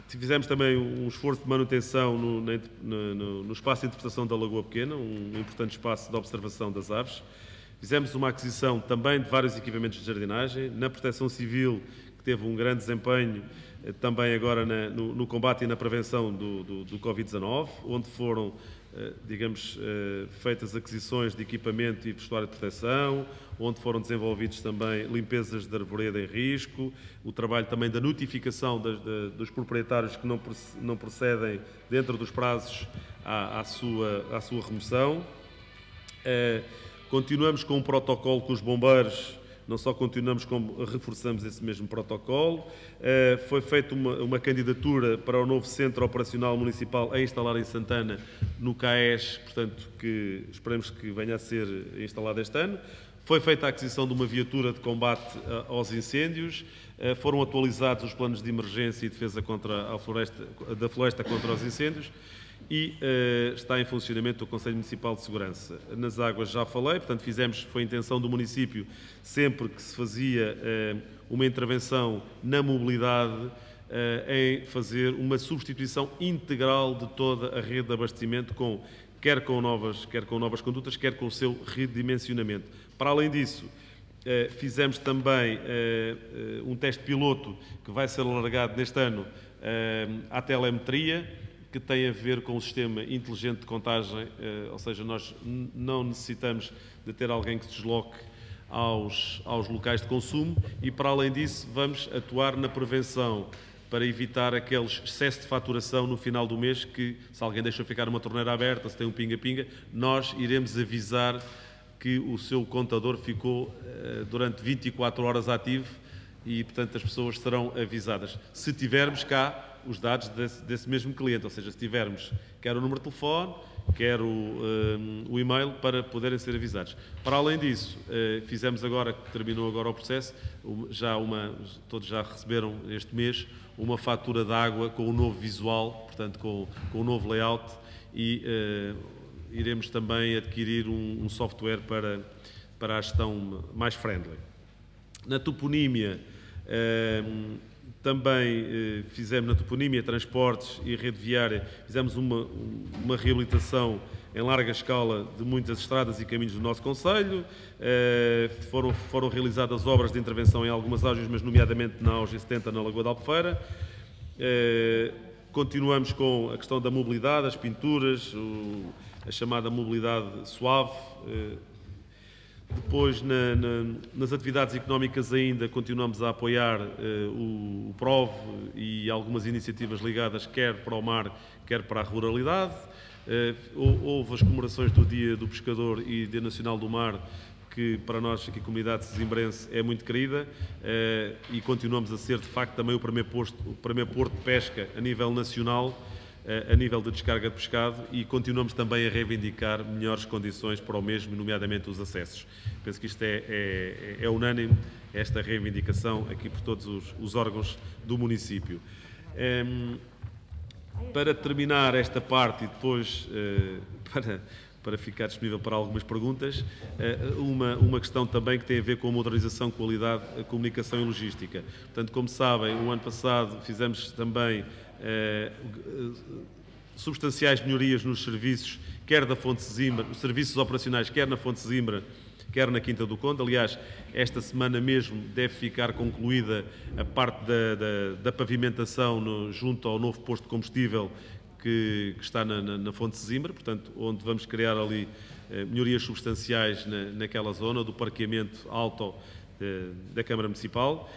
Fizemos também um esforço de manutenção no espaço de interpretação da Lagoa Pequena, um importante espaço de observação das aves. Fizemos uma aquisição também de vários equipamentos de jardinagem, na Proteção Civil, que teve um grande desempenho também agora no combate e na prevenção do Covid-19, onde foram, feitas aquisições de equipamento e vestuário de proteção, onde foram desenvolvidos também limpezas de arvoreda em risco, o trabalho também da notificação dos proprietários que não procedem dentro dos prazos à sua remoção. Continuamos com um protocolo com os bombeiros, não só continuamos como reforçamos esse mesmo protocolo. Foi feita uma candidatura para o novo Centro Operacional Municipal a instalar em Santana, no CAES, portanto, que esperemos que venha a ser instalado este ano. Foi feita a aquisição de uma viatura de combate aos incêndios, foram atualizados os planos de emergência e defesa da floresta contra os incêndios, e está em funcionamento o Conselho Municipal de Segurança. Nas águas já falei, portanto foi a intenção do município, sempre que se fazia uma intervenção na mobilidade, em fazer uma substituição integral de toda a rede de abastecimento, quer com novas condutas, quer com o seu redimensionamento. Para além disso, fizemos também um teste piloto que vai ser alargado neste ano à telemetria, que tem a ver com o sistema inteligente de contagem, ou seja, nós não necessitamos de ter alguém que se desloque aos locais de consumo, e para além disso vamos atuar na prevenção para evitar aqueles excessos de faturação no final do mês, que se alguém deixa ficar uma torneira aberta, se tem um pinga-pinga, nós iremos avisar que o seu contador ficou durante 24 horas ativo, e portanto as pessoas serão avisadas. Se tivermos cá os dados desse mesmo cliente, ou seja, se tivermos quer o número de telefone, quer o e-mail, para poderem ser avisados. Para além disso, fizemos agora, terminou agora o processo, todos já receberam este mês uma fatura de água com o novo visual, portanto com o novo layout, e iremos também adquirir um software para a gestão mais friendly. Na toponímia, também fizemos na toponímia, transportes e rede viária, fizemos uma reabilitação em larga escala de muitas estradas e caminhos do nosso concelho. Foram realizadas obras de intervenção em algumas auges, mas nomeadamente na auge 70 na Lagoa da Albufeira. Continuamos com a questão da mobilidade, as pinturas, a chamada mobilidade suave. Depois, nas atividades económicas ainda, continuamos a apoiar o PROV e algumas iniciativas ligadas quer para o mar, quer para a ruralidade. Houve as comemorações do Dia do Pescador e Dia Nacional do Mar, que para nós, aqui, comunidade sesimbrense, é muito querida, e continuamos a ser, de facto, também o primeiro porto de pesca a nível nacional, a nível de descarga de pescado, e continuamos também a reivindicar melhores condições para o mesmo, nomeadamente os acessos. Penso que isto é unânime, esta reivindicação aqui por todos os órgãos do município. Para terminar esta parte e depois para ficar disponível para algumas perguntas, uma questão também que tem a ver com a modernização, qualidade, comunicação e logística. Portanto, como sabem, o ano passado fizemos também substanciais melhorias nos serviços, quer da Fonte Sesimbra, os serviços operacionais, quer na Fonte Sesimbra, quer na Quinta do Conde. Aliás, esta semana mesmo deve ficar concluída a parte da pavimentação junto ao novo posto de combustível que está na Fonte Sesimbra, portanto, onde vamos criar ali melhorias substanciais naquela zona do parqueamento alto da Câmara Municipal,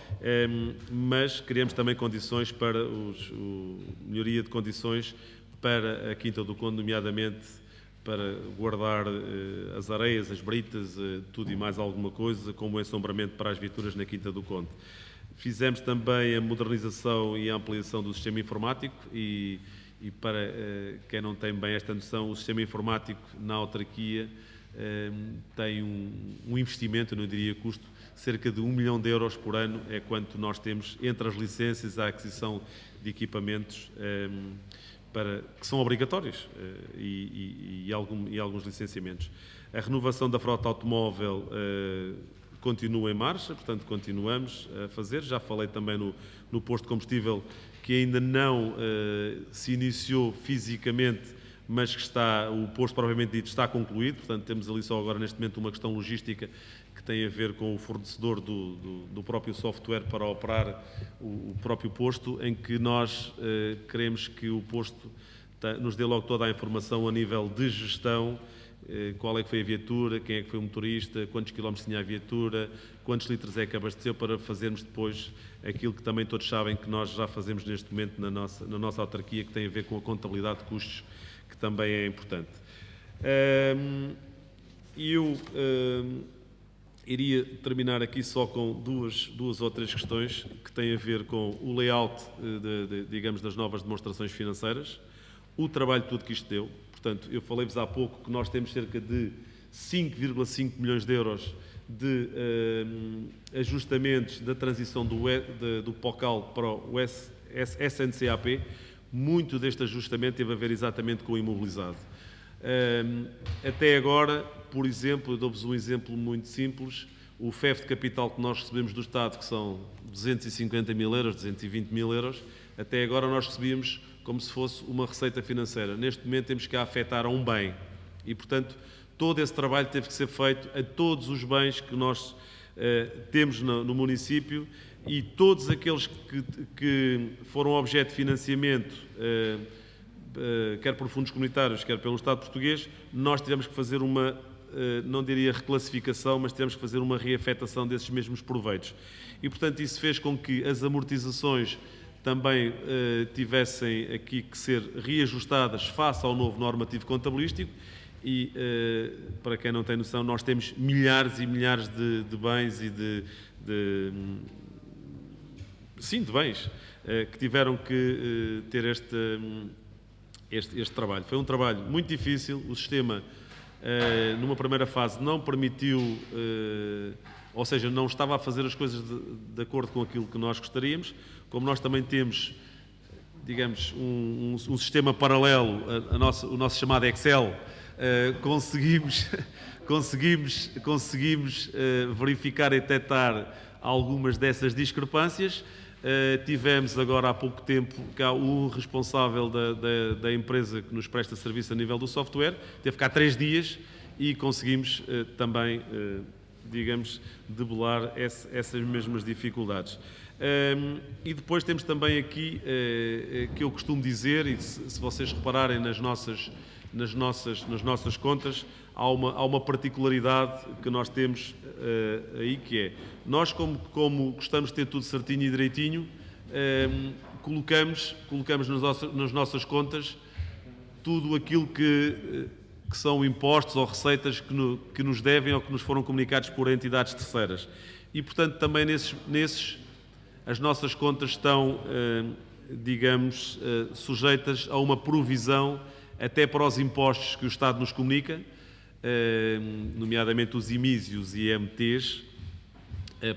mas queremos também condições para melhoria de condições para a Quinta do Conde, nomeadamente para guardar as areias, as britas, tudo e mais alguma coisa, como ensombramento para as viaturas na Quinta do Conde. Fizemos também a modernização e a ampliação do sistema informático e e para quem não tem bem esta noção, o sistema informático na autarquia tem um investimento, eu não diria custo, cerca de 1 milhão de euros por ano é quanto nós temos entre as licenças e a aquisição de equipamentos que são obrigatórios e alguns licenciamentos. A renovação da frota automóvel continua em marcha, portanto continuamos a fazer. Já falei também no posto de combustível, que ainda não se iniciou fisicamente, mas que o posto propriamente dito está concluído, portanto temos ali só agora neste momento uma questão logística que tem a ver com o fornecedor do próprio software para operar o próprio posto, em que nós queremos que o posto nos dê logo toda a informação a nível de gestão, qual é que foi a viatura, quem é que foi o motorista, quantos quilómetros tinha a viatura, quantos litros é que abasteceu, para fazermos depois aquilo que também todos sabem que nós já fazemos neste momento na nossa autarquia, que tem a ver com a contabilidade de custos, que também é importante. Iria terminar aqui só com duas ou três questões que têm a ver com o layout, digamos, das novas demonstrações financeiras, o trabalho todo que isto deu. Portanto, eu falei-vos há pouco que nós temos cerca de 5,5 milhões de euros de ajustamentos da transição do POCAL para o SNCAP. Muito deste ajustamento teve a ver exatamente com o imobilizado. Até agora, por exemplo, eu dou-vos um exemplo muito simples, o FEF de capital que nós recebemos do Estado, que são 250 mil euros, 220 mil euros, até agora nós recebíamos como se fosse uma receita financeira. Neste momento temos que a afetar a um bem e, portanto, todo esse trabalho teve que ser feito a todos os bens que nós temos no município, e todos aqueles que foram objeto de financiamento, quer por fundos comunitários, quer pelo Estado português, nós tivemos que fazer uma, não diria reclassificação, mas tivemos que fazer uma reafetação desses mesmos proveitos. E, portanto, isso fez com que as amortizações também tivessem aqui que ser reajustadas face ao novo normativo contabilístico. E, para quem não tem noção, nós temos milhares e milhares de bens e de bens que tiveram que ter este trabalho. Foi um trabalho muito difícil. O sistema, numa primeira fase, não permitiu, ou seja, não estava a fazer as coisas de acordo com aquilo que nós gostaríamos. Como nós também temos, digamos, um sistema paralelo, o nosso chamado Excel, conseguimos verificar e detectar algumas dessas discrepâncias. Tivemos agora há pouco tempo cá o responsável da empresa que nos presta serviço a nível do software, teve cá 3 dias e conseguimos também, digamos, debelar essas mesmas dificuldades. E depois temos também aqui, que eu costumo dizer, e se vocês repararem nas nossas contas, há uma particularidade que nós temos aí, que é, nós como gostamos de ter tudo certinho e direitinho, colocamos nas nossas contas tudo aquilo que são impostos ou receitas que nos devem ou que nos foram comunicados por entidades terceiras. E, portanto, também nesses as nossas contas estão, digamos, sujeitas a uma provisão até para os impostos que o Estado nos comunica, nomeadamente os IMIs e os IMTs,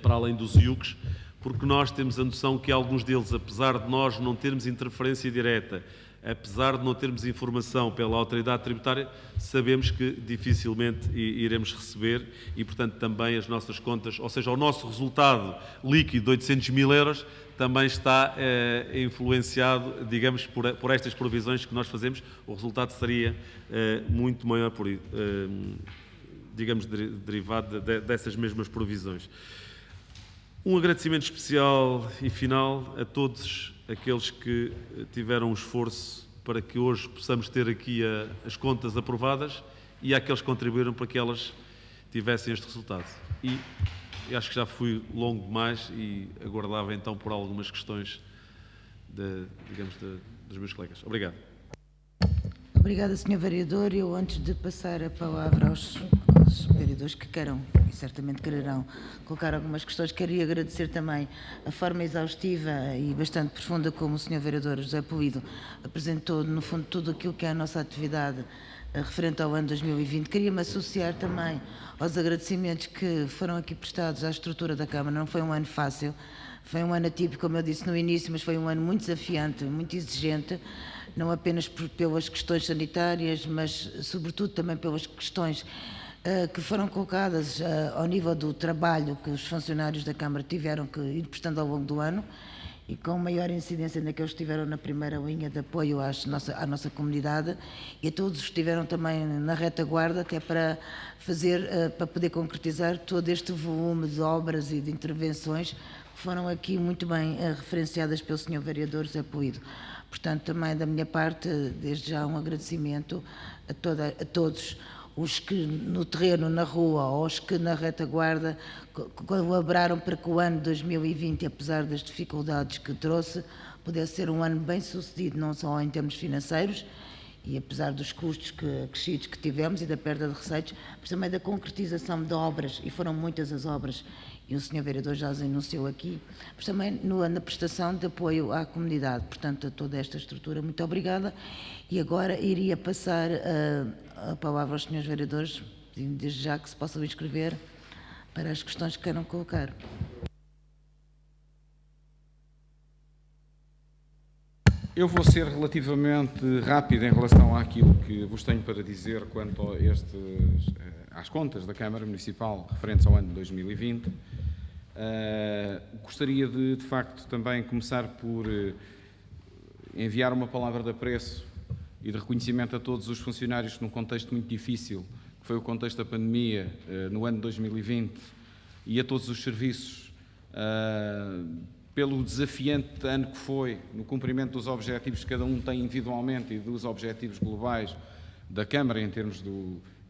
para além dos IUCs, porque nós temos a noção que alguns deles, apesar de nós não termos interferência direta, apesar de não termos informação pela autoridade tributária, sabemos que dificilmente iremos receber e, portanto, também as nossas contas, ou seja, o nosso resultado líquido de 800 mil euros, também está influenciado, digamos, por estas provisões que nós fazemos. O resultado seria muito maior, digamos, derivado dessas mesmas provisões. Um agradecimento especial e final a todos aqueles que tiveram um esforço para que hoje possamos ter aqui as contas aprovadas e àqueles que contribuíram para que elas tivessem este resultado. E eu acho que já fui longo demais e aguardava então por algumas questões, dos meus colegas. Obrigado. Obrigada, Sr. Vereador. Eu, antes de passar a palavra aos vereadores que queiram, e certamente quererão, colocar algumas questões. Queria agradecer também a forma exaustiva e bastante profunda como o Sr. Vereador José Puído apresentou, no fundo, tudo aquilo que é a nossa atividade referente ao ano 2020. Queria-me associar também aos agradecimentos que foram aqui prestados à estrutura da Câmara. Não foi um ano fácil, foi um ano atípico, como eu disse no início, mas foi um ano muito desafiante, muito exigente, não apenas pelas questões sanitárias, mas sobretudo também pelas questões que foram colocadas ao nível do trabalho que os funcionários da Câmara tiveram que ir prestando ao longo do ano, e com maior incidência naqueles que estiveram na primeira linha de apoio à nossa comunidade, e a todos que estiveram também na retaguarda, que é para para poder concretizar todo este volume de obras e de intervenções que foram aqui muito bem referenciadas pelo Sr. Vereador José Puído. Portanto, também da minha parte, desde já um agradecimento a todos os que no terreno, na rua, ou os que na retaguarda colaboraram para que o ano 2020, apesar das dificuldades que trouxe, pudesse ser um ano bem sucedido, não só em termos financeiros, e apesar dos custos crescidos que tivemos e da perda de receitos, mas também da concretização de obras, e foram muitas as obras, e o Sr. Vereador já as anunciou aqui, mas também na prestação de apoio à comunidade. Portanto, a toda esta estrutura, muito obrigada. E agora iria passar a palavra aos Srs. Vereadores, desde já que se possam inscrever para as questões que queiram colocar. Eu vou ser relativamente rápido em relação àquilo que vos tenho para dizer quanto às contas da Câmara Municipal referentes ao ano de 2020. Gostaria de facto, também começar por enviar uma palavra de apreço e de reconhecimento a todos os funcionários que, num contexto muito difícil, que foi o contexto da pandemia, no ano de 2020, e a todos os serviços, pelo desafiante ano que foi, no cumprimento dos objetivos que cada um tem individualmente e dos objetivos globais da Câmara em termos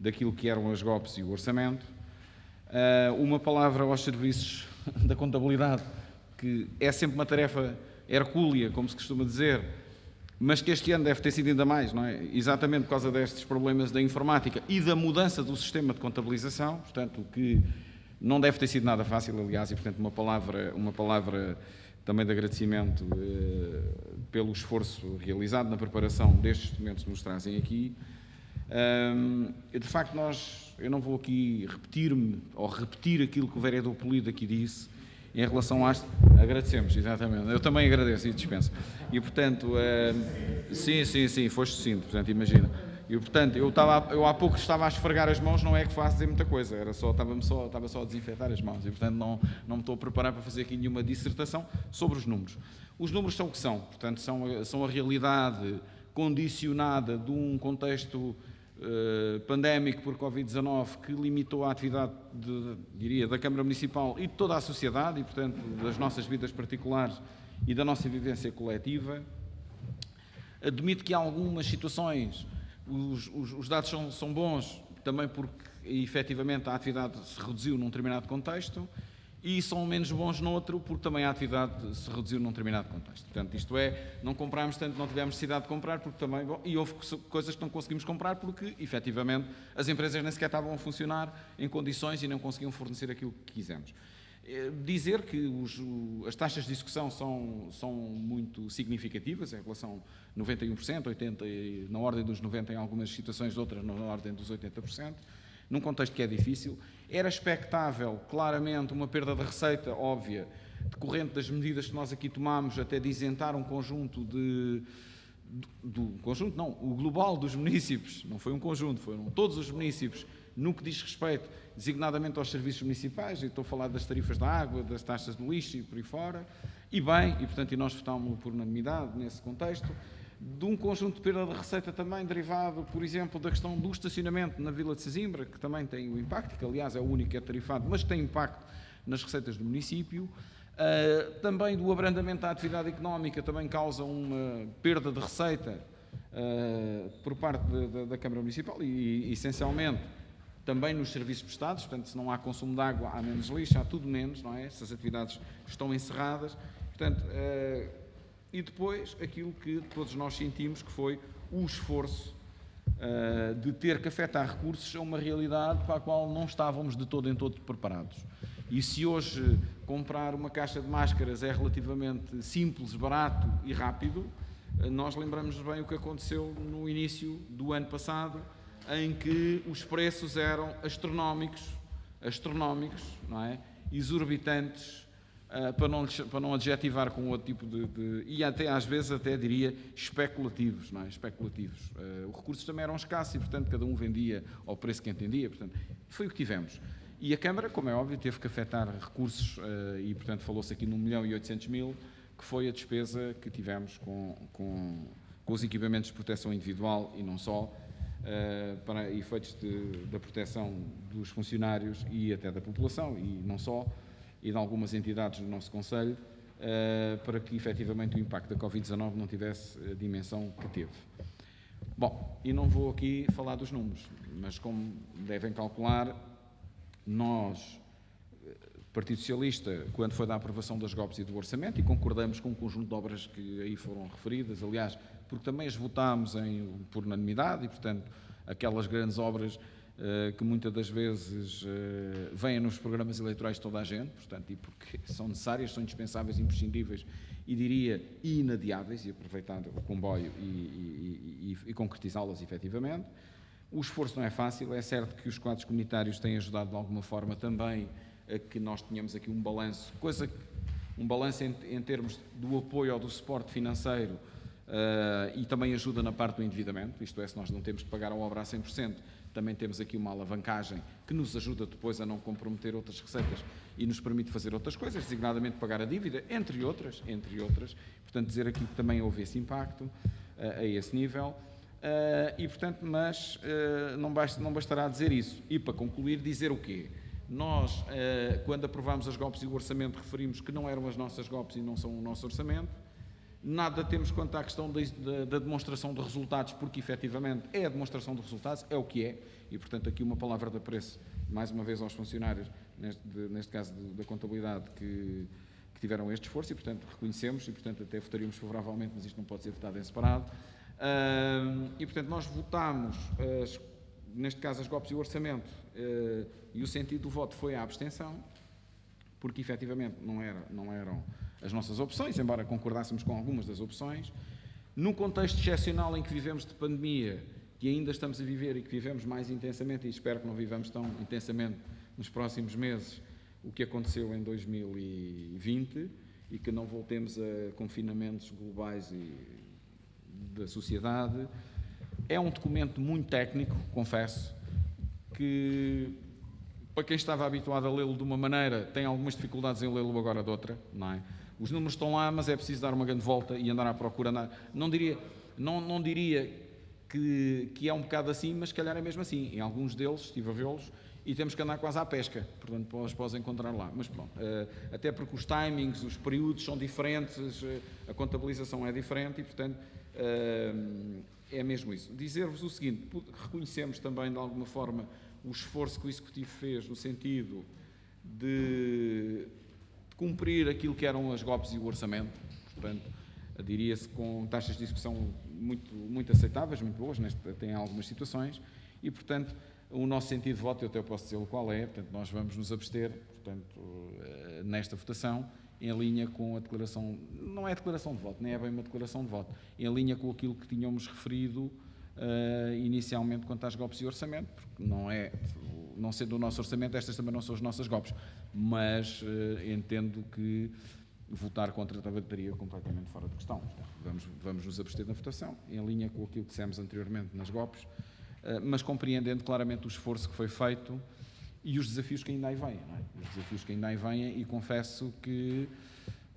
daquilo que eram as GOPs e o orçamento. Uma palavra aos serviços da contabilidade, que é sempre uma tarefa hercúlea, como se costuma dizer, mas que este ano deve ter sido ainda mais, não é? Exatamente por causa destes problemas da informática e da mudança do sistema de contabilização, portanto, o que não deve ter sido nada fácil, aliás, e portanto uma palavra também de agradecimento pelo esforço realizado na preparação destes documentos que nos trazem aqui. De facto, eu não vou aqui repetir aquilo que o vereador Puído aqui disse em relação às... Agradecemos, exatamente. Eu também agradeço e dispenso. E, portanto, sim, foste sucinto, portanto, imagina. E, portanto, eu há pouco estava a esfregar as mãos, não é que faço dizer muita coisa, estava só a desinfetar as mãos e, portanto, não me estou a preparar para fazer aqui nenhuma dissertação sobre os números. Os números são o que são, portanto, são a realidade condicionada de um contexto pandémico por Covid-19 que limitou a atividade, da Câmara Municipal e de toda a sociedade e, portanto, das nossas vidas particulares e da nossa vivência coletiva. Admito que há algumas situações, os dados são bons, também porque, efetivamente, a atividade se reduziu num determinado contexto, e são menos bons noutro, porque também a atividade se reduziu num determinado contexto. Portanto, isto é, não comprámos tanto, não tivemos necessidade de comprar, porque também, e houve coisas que não conseguimos comprar, porque, efetivamente, as empresas nem sequer estavam a funcionar em condições e não conseguiam fornecer aquilo que quisemos. Dizer que as taxas de execução são muito significativas, em relação a 91%, 80%, na ordem dos 90% em algumas situações, outras na ordem dos 80%, num contexto que é difícil. Era expectável, claramente, uma perda de receita óbvia, decorrente das medidas que nós aqui tomámos, até de isentar um conjunto o global dos municípios, não foi um conjunto, foram todos os municípios, no que diz respeito, designadamente aos serviços municipais, e estou a falar das tarifas da água, das taxas do lixo e por aí fora, e portanto, nós votámos por unanimidade nesse contexto, de um conjunto de perda de receita também derivado, por exemplo, da questão do estacionamento na Vila de Sesimbra, que também tem o impacto, que aliás é o único que é tarifado, mas tem impacto nas receitas do município. Também do abrandamento da atividade económica, também causa uma perda de receita por parte da Câmara Municipal e, essencialmente, também nos serviços prestados. Portanto, se não há consumo de água, há menos lixo, há tudo menos, não é? Essas atividades estão encerradas. Portanto, e depois aquilo que todos nós sentimos, que foi o esforço de ter que afetar recursos é uma realidade para a qual não estávamos de todo em todo preparados. E se hoje comprar uma caixa de máscaras é relativamente simples, barato e rápido, nós lembramos bem o que aconteceu no início do ano passado, em que os preços eram astronómicos, não é? Exorbitantes, para não adjetivar com outro tipo e até às vezes até diria especulativos, não é? Especulativos. Os recursos também eram escassos e, portanto, cada um vendia ao preço que entendia, portanto, foi o que tivemos. E a Câmara, como é óbvio, teve que afetar recursos e, portanto, falou-se aqui no 1.800.000, que foi a despesa que tivemos com os equipamentos de proteção individual e não só, para efeitos da proteção dos funcionários e até da população, e não só, e de algumas entidades do nosso Conselho, para que efetivamente o impacto da Covid-19 não tivesse a dimensão que teve. Bom, e não vou aqui falar dos números, mas como devem calcular, nós, Partido Socialista, quando foi da aprovação das GOPs e do Orçamento, e concordamos com um conjunto de obras que aí foram referidas, aliás, porque também as votámos por unanimidade e, portanto, aquelas grandes obras que muitas das vezes vêm nos programas eleitorais de toda a gente, portanto, e porque são necessárias, são indispensáveis, imprescindíveis e, diria, inadiáveis, e aproveitar o comboio e concretizá-las efetivamente. O esforço não é fácil, é certo que os quadros comunitários têm ajudado de alguma forma também a que nós tenhamos aqui um balanço, em termos do apoio ou do suporte financeiro e também ajuda na parte do endividamento, isto é, se nós não temos que pagar a obra a 100%, também temos aqui uma alavancagem que nos ajuda depois a não comprometer outras receitas e nos permite fazer outras coisas, designadamente pagar a dívida, entre outras. Portanto, dizer aqui que também houve esse impacto a esse nível. E, portanto, mas não bastará dizer isso. E, para concluir, dizer o quê? Nós, quando aprovámos as GOPs e o orçamento, referimos que não eram as nossas GOPs e não são o nosso orçamento. Nada temos quanto à questão da demonstração de resultados, porque, efetivamente, é a demonstração de resultados, é o que é. E, portanto, aqui uma palavra de apreço, mais uma vez, aos funcionários, neste caso da contabilidade, que tiveram este esforço e, portanto, reconhecemos e, portanto, até votaríamos favoravelmente, mas isto não pode ser votado em separado. E, portanto, nós votámos, neste caso, as GOPs e o orçamento, e o sentido do voto foi a abstenção, porque, efetivamente, não eram as nossas opções, embora concordássemos com algumas das opções. Num contexto excepcional em que vivemos de pandemia, que ainda estamos a viver e que vivemos mais intensamente, e espero que não vivamos tão intensamente nos próximos meses, o que aconteceu em 2020, e que não voltemos a confinamentos globais da sociedade. É um documento muito técnico, confesso, que para quem estava habituado a lê-lo de uma maneira, tem algumas dificuldades em lê-lo agora de outra, não é? Os números estão lá, mas é preciso dar uma grande volta e andar à procura. Não diria que é um bocado assim, mas se calhar é mesmo assim. Em alguns deles, estive a vê-los, e temos que andar quase à pesca, portanto, para os encontrar lá. Mas pronto, até porque os timings, os períodos são diferentes, a contabilização é diferente e, portanto, é mesmo isso. Dizer-vos o seguinte, reconhecemos também, de alguma forma, o esforço que o Executivo fez no sentido de cumprir aquilo que eram as GOPs e o orçamento, portanto, diria-se com taxas de execução muito aceitáveis, muito boas, tem algumas situações, e, portanto, o nosso sentido de voto, eu até posso dizer qual é, portanto, nós vamos nos abster, portanto, nesta votação, em linha com a declaração, não é declaração de voto, nem é bem uma declaração de voto, em linha com aquilo que tínhamos referido inicialmente quanto às GOPs e orçamento, porque não sendo o nosso orçamento, estas também não são as nossas GOPs, mas entendo que votar contra também estaria completamente fora de questão. Vamos nos abster na votação, em linha com aquilo que dissemos anteriormente nas GOPs, mas compreendendo claramente o esforço que foi feito e os desafios que ainda aí vêm, não é? Os desafios que ainda aí vêm, e confesso que,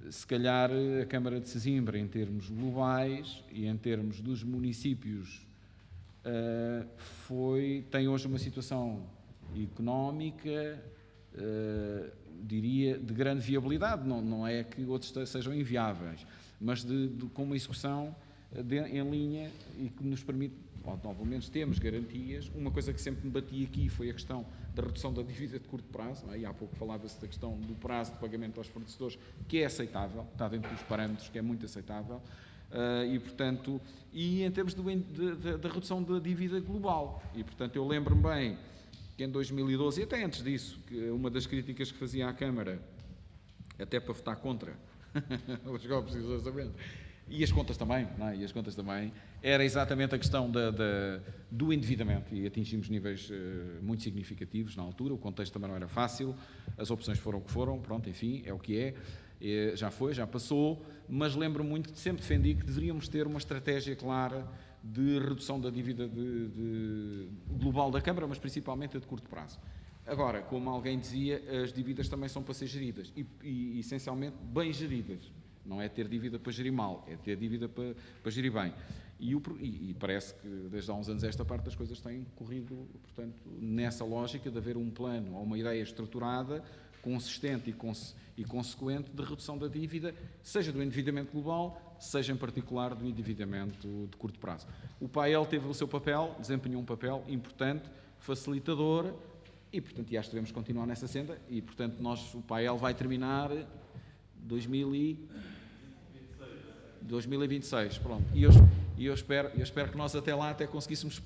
se calhar, a Câmara de Sesimbra, em termos globais e em termos dos municípios, tem hoje uma situação económica, diria, de grande viabilidade. Não é que outros sejam inviáveis, mas com uma execução em linha e que nos permite, ou pelo menos temos garantias. Uma coisa que sempre me bati aqui foi a questão da redução da dívida de curto prazo, não é? E há pouco falava-se da questão do prazo de pagamento aos fornecedores, que é aceitável, está dentro dos parâmetros, que é muito aceitável. E, portanto, e em termos da redução da dívida global. E, portanto, eu lembro-me bem que em 2012, e até antes disso, que uma das críticas que fazia à Câmara, até para votar contra os golpes e os orçamentos, e as contas também, não é? E as contas também, era exatamente a questão do endividamento, e atingimos níveis muito significativos na altura, o contexto também não era fácil, as opções foram o que foram, pronto, enfim, é o que é, já foi, já passou, mas lembro muito que sempre defendi que deveríamos ter uma estratégia clara de redução da dívida global da Câmara, mas principalmente a de curto prazo. Agora, como alguém dizia, as dívidas também são para ser geridas, e essencialmente bem geridas. Não é ter dívida para gerir mal, é ter dívida para gerir bem. E parece que desde há uns anos esta parte das coisas tem corrido, portanto, nessa lógica de haver um plano ou uma ideia estruturada, consistente e consequente de redução da dívida, seja do endividamento global, seja em particular do endividamento de curto prazo. O PAEL teve o seu papel, desempenhou um papel importante, facilitador, e, portanto, acho que devemos continuar nessa senda, e, portanto, o PAEL vai terminar 2026, pronto. E eu espero que nós até lá até conseguíssemos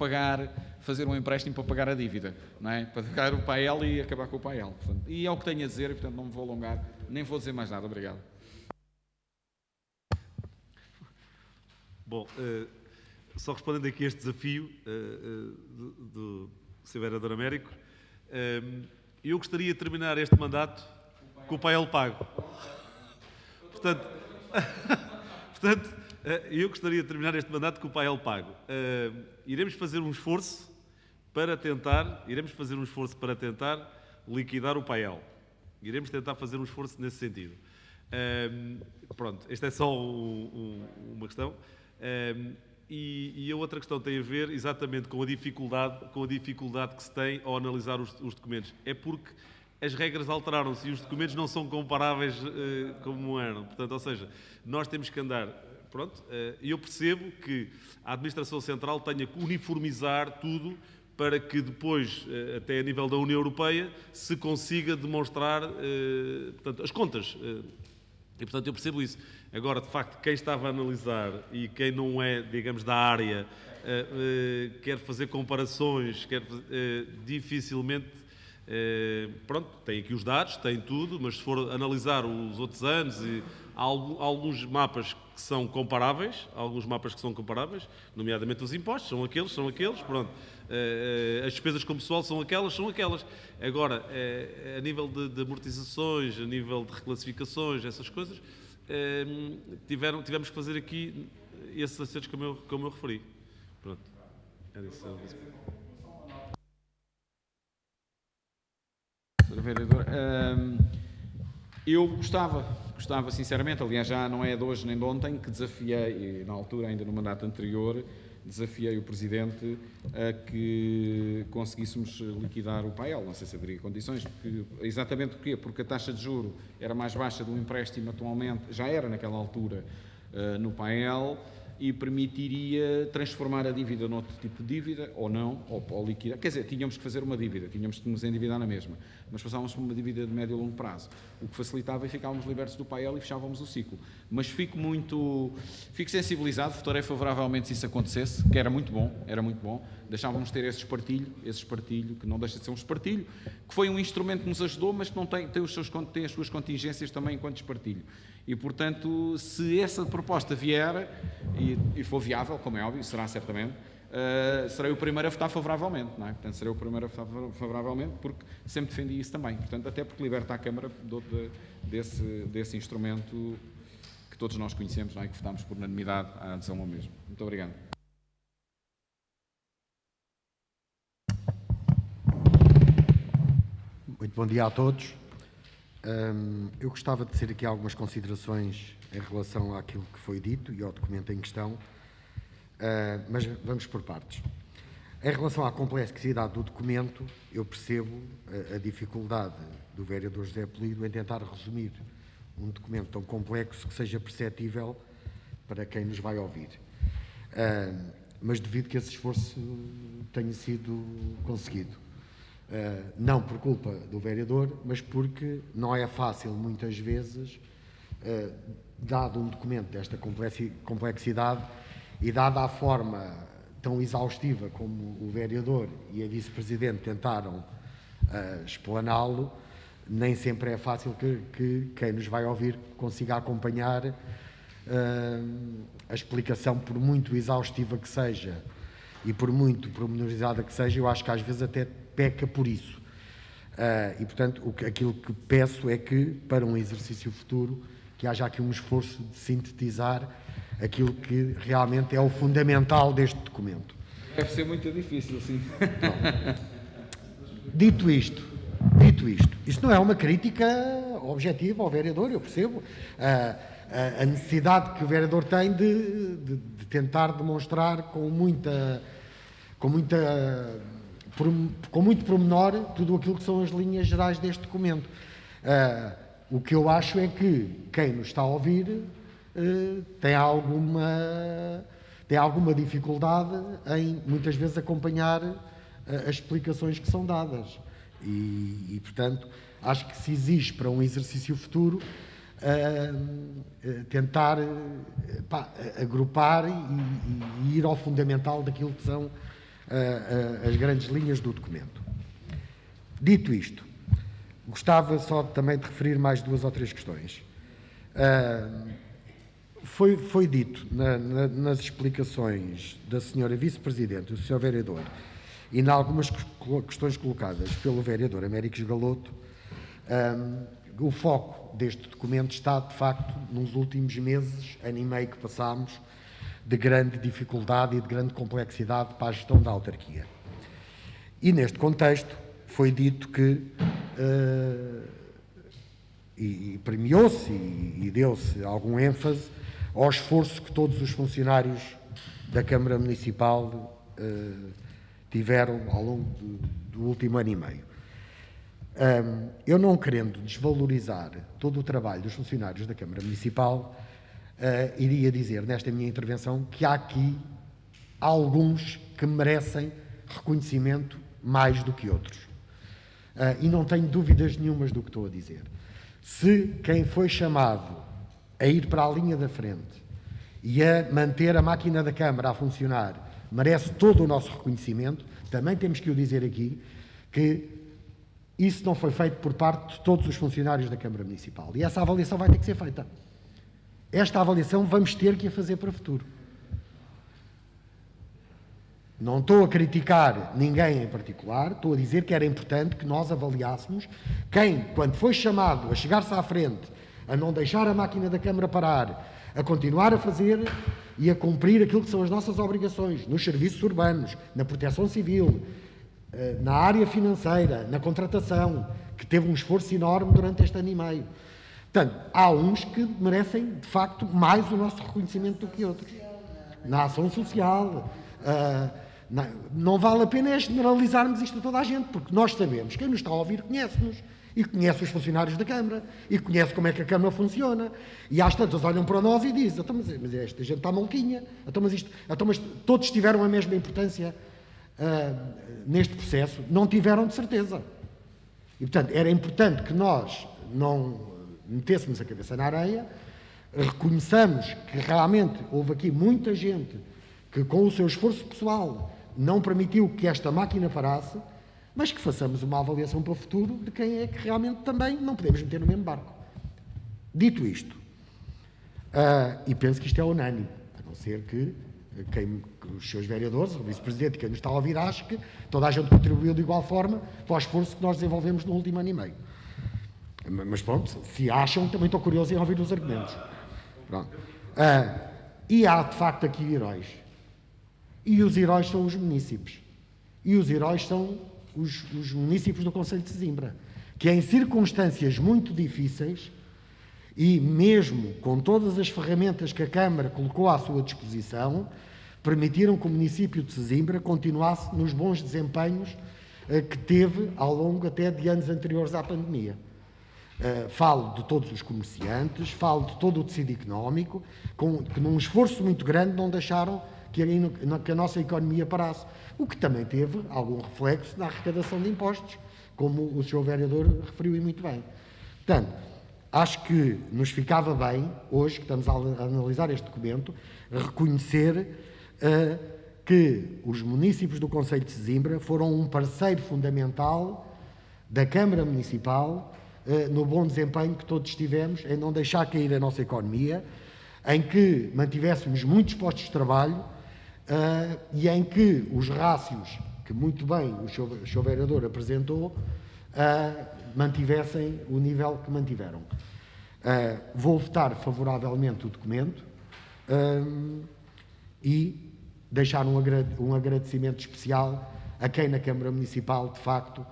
fazer um empréstimo para pagar a dívida, não é? Para pagar o PAEL e acabar com o PAEL. Portanto, e é o que tenho a dizer, e, portanto, não me vou alongar, nem vou dizer mais nada. Obrigado. Bom, só respondendo aqui a este desafio do Sr. Vereador Américo, eu gostaria de terminar este mandato com o PAEL pago. Portanto, eu gostaria de terminar este mandato com o PAEL pago. Iremos fazer um esforço para tentar liquidar o PAEL. Iremos tentar fazer um esforço nesse sentido. Pronto, esta é só uma questão. E a outra questão tem a ver exatamente com a dificuldade que se tem ao analisar os documentos. É porque as regras alteraram-se e os documentos não são comparáveis como eram. Portanto, ou seja, nós temos que andar... Pronto, e eu percebo que a Administração Central tenha que uniformizar tudo para que depois, até a nível da União Europeia, se consiga demonstrar portanto, as contas. E, portanto, eu percebo isso. Agora, de facto, quem estava a analisar e quem não é, digamos, da área, quer fazer comparações, dificilmente... pronto, tem aqui os dados, tem tudo, mas se for analisar os outros anos, há alguns mapas que são comparáveis, nomeadamente os impostos, são aqueles, pronto. As despesas com pessoal são aquelas. Agora, a nível de amortizações, a nível de reclassificações, essas coisas, tivemos que fazer aqui esses acertos como eu referi. Pronto. Era isso. Sr. Vereador, eu gostava sinceramente, aliás já não é de hoje nem de ontem, que desafiei, na altura ainda no mandato anterior, desafiei o Presidente a que conseguíssemos liquidar o PAEL, não sei se haveria condições, exatamente porquê? Porque a taxa de juro era mais baixa do empréstimo atualmente, já era naquela altura no PAEL, e permitiria transformar a dívida noutro tipo de dívida, ou não, ou liquidar. Quer dizer, tínhamos que fazer uma dívida, tínhamos que nos endividar na mesma, mas passávamos por uma dívida de médio e longo prazo, o que facilitava e ficávamos libertos do PAEL e fechávamos o ciclo. Mas fico sensibilizado, votarei favoravelmente se isso acontecesse, que era muito bom, deixávamos ter esse espartilho, que não deixa de ser um espartilho, que foi um instrumento que nos ajudou, mas que não tem as suas contingências também enquanto espartilho. E, portanto, se essa proposta vier e for viável, como é óbvio, será certamente, serei o primeiro a votar favoravelmente, não é? Portanto, serei o primeiro a votar favoravelmente, porque sempre defendi isso também. Portanto, até porque liberta a Câmara desse instrumento que todos nós conhecemos, não é? Que votámos por unanimidade a adesão ao mesmo. Muito obrigado. Muito bom dia a todos. Eu gostava de fazer aqui algumas considerações em relação àquilo que foi dito e ao documento em questão, mas vamos por partes. Em relação à complexidade do documento, eu percebo a dificuldade do vereador José Polido em tentar resumir um documento tão complexo que seja perceptível para quem nos vai ouvir. Mas devido que esse esforço tenha sido conseguido. Não por culpa do vereador, mas porque não é fácil, muitas vezes, dado um documento desta complexidade e dada a forma tão exaustiva como o vereador e a vice-presidente tentaram explaná-lo, nem sempre é fácil que quem nos vai ouvir consiga acompanhar a explicação, por muito exaustiva que seja e por muito pormenorizada que seja. Eu acho que às vezes até peca por isso. E, portanto, aquilo que peço é que, para um exercício futuro, que haja aqui um esforço de sintetizar aquilo que realmente é o fundamental deste documento. Deve ser muito difícil, sim. Dito isto, isto não é uma crítica objetiva ao vereador, eu percebo a necessidade que o vereador tem de tentar demonstrar com muito pormenor tudo aquilo que são as linhas gerais deste documento. O que eu acho é que quem nos está a ouvir tem alguma dificuldade em, muitas vezes, acompanhar as explicações que são dadas. E, portanto, acho que se exige para um exercício futuro tentar agrupar e ir ao fundamental daquilo que são as grandes linhas do documento. Dito isto, gostava só também de referir mais 2 ou 3 questões. Foi dito nas explicações da senhora vice-presidente, do senhor vereador, e em algumas questões colocadas pelo vereador Américos Galoto, o foco deste documento está, de facto, nos últimos meses, ano e meio que passámos, de grande dificuldade e de grande complexidade para a gestão da autarquia. E, neste contexto, foi dito que, e premiou-se e deu-se algum ênfase ao esforço que todos os funcionários da Câmara Municipal tiveram ao longo do último ano e meio. Eu, não querendo desvalorizar todo o trabalho dos funcionários da Câmara Municipal, iria dizer nesta minha intervenção que há aqui alguns que merecem reconhecimento mais do que outros. E não tenho dúvidas nenhumas do que estou a dizer. Se quem foi chamado a ir para a linha da frente e a manter a máquina da Câmara a funcionar merece todo o nosso reconhecimento, também temos que o dizer aqui, que isso não foi feito por parte de todos os funcionários da Câmara Municipal. E essa avaliação vai ter que ser feita. Esta avaliação vamos ter que a fazer para o futuro. Não estou a criticar ninguém em particular, estou a dizer que era importante que nós avaliássemos quem, quando foi chamado a chegar-se à frente, a não deixar a máquina da Câmara parar, a continuar a fazer e a cumprir aquilo que são as nossas obrigações nos serviços urbanos, na proteção civil, na área financeira, na contratação, que teve um esforço enorme durante este ano e meio. Portanto, há uns que merecem, de facto, mais o nosso reconhecimento do que outros. Na ação social. Não vale a pena generalizarmos isto a toda a gente, porque nós sabemos, quem nos está a ouvir conhece-nos, e conhece os funcionários da Câmara, e conhece como é que a Câmara funciona, e às tantas olham para nós e dizem, mas esta gente está maluquinha, mas todos tiveram a mesma importância neste processo, não tiveram de certeza. E, portanto, era importante que nós não metêssemos a cabeça na areia, reconheçamos que realmente houve aqui muita gente que, com o seu esforço pessoal, não permitiu que esta máquina parasse, mas que façamos uma avaliação para o futuro de quem é que realmente também não podemos meter no mesmo barco. Dito isto, e penso que isto é unânime, a não ser que os seus vereadores, o vice-presidente, quem nos está a ouvir, acho que toda a gente contribuiu de igual forma para o esforço que nós desenvolvemos no último ano e meio. Mas pronto, se acham, também estou curioso em ouvir os argumentos. Pronto. E há, de facto, aqui heróis. E os heróis são os munícipes. E os heróis são os munícipes do Concelho de Sesimbra, que em circunstâncias muito difíceis, e mesmo com todas as ferramentas que a Câmara colocou à sua disposição, permitiram que o município de Sesimbra continuasse nos bons desempenhos que teve ao longo até de anos anteriores à pandemia. Falo de todos os comerciantes, falo de todo o tecido económico, que num esforço muito grande não deixaram que a nossa economia parasse, o que também teve algum reflexo na arrecadação de impostos, como o Sr. Vereador referiu e muito bem. Portanto, acho que nos ficava bem, hoje que estamos a analisar este documento, reconhecer que os municípios do Concelho de Sesimbra foram um parceiro fundamental da Câmara Municipal no bom desempenho que todos tivemos em não deixar cair a nossa economia, em que mantivéssemos muitos postos de trabalho e em que os rácios, que muito bem o Sr. Vereador apresentou, mantivessem o nível que mantiveram. Vou votar favoravelmente o documento e deixar um agradecimento especial a quem na Câmara Municipal, de facto,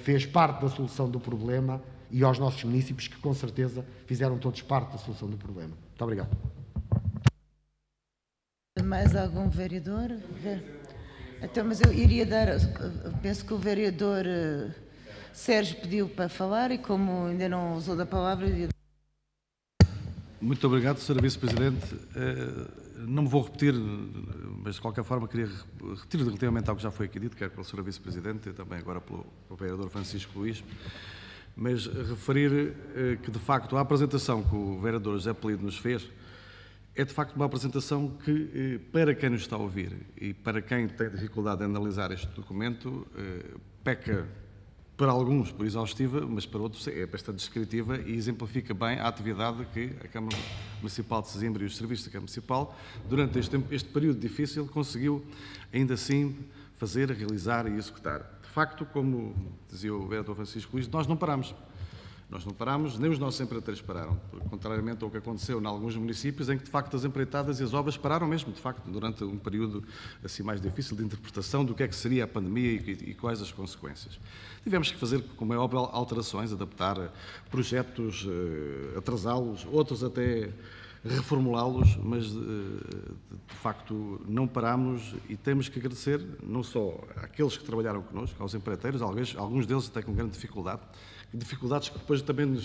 fez parte da solução do problema e aos nossos municípios que, com certeza, fizeram todos parte da solução do problema. Muito obrigado. Mais algum vereador? Então, mas eu iria dar... Penso que o vereador Sérgio pediu para falar e, como ainda não usou da palavra... Muito obrigado, Sra. Vice-Presidente. Não me vou repetir, mas de qualquer forma queria retirar relativamente ao que já foi aqui dito, quer pela Sra. Vice-Presidente e também agora pelo vereador Francisco Luís, mas referir que, de facto, a apresentação que o vereador José Pelido nos fez é, de facto, uma apresentação que, para quem nos está a ouvir e para quem tem dificuldade em analisar este documento, peca para alguns por exaustiva, mas para outros é bastante descritiva e exemplifica bem a atividade que a Câmara Municipal de Sesimbra e os serviços da Câmara Municipal, durante este período difícil, conseguiu, ainda assim, fazer, realizar e executar. De facto, como dizia o vereador Francisco Luís, nós não paramos. Nós não paramos, nem os nossos empreiteiros pararam, contrariamente ao que aconteceu em alguns municípios em que, de facto, as empreitadas e as obras pararam mesmo, de facto, durante um período assim mais difícil de interpretação do que é que seria a pandemia e quais as consequências. Tivemos que fazer, como é óbvio, alterações, adaptar projetos, atrasá-los, outros até reformulá-los, mas, de facto, não paramos e temos que agradecer não só àqueles que trabalharam connosco, aos empreiteiros, alguns deles até com grande dificuldades que depois também,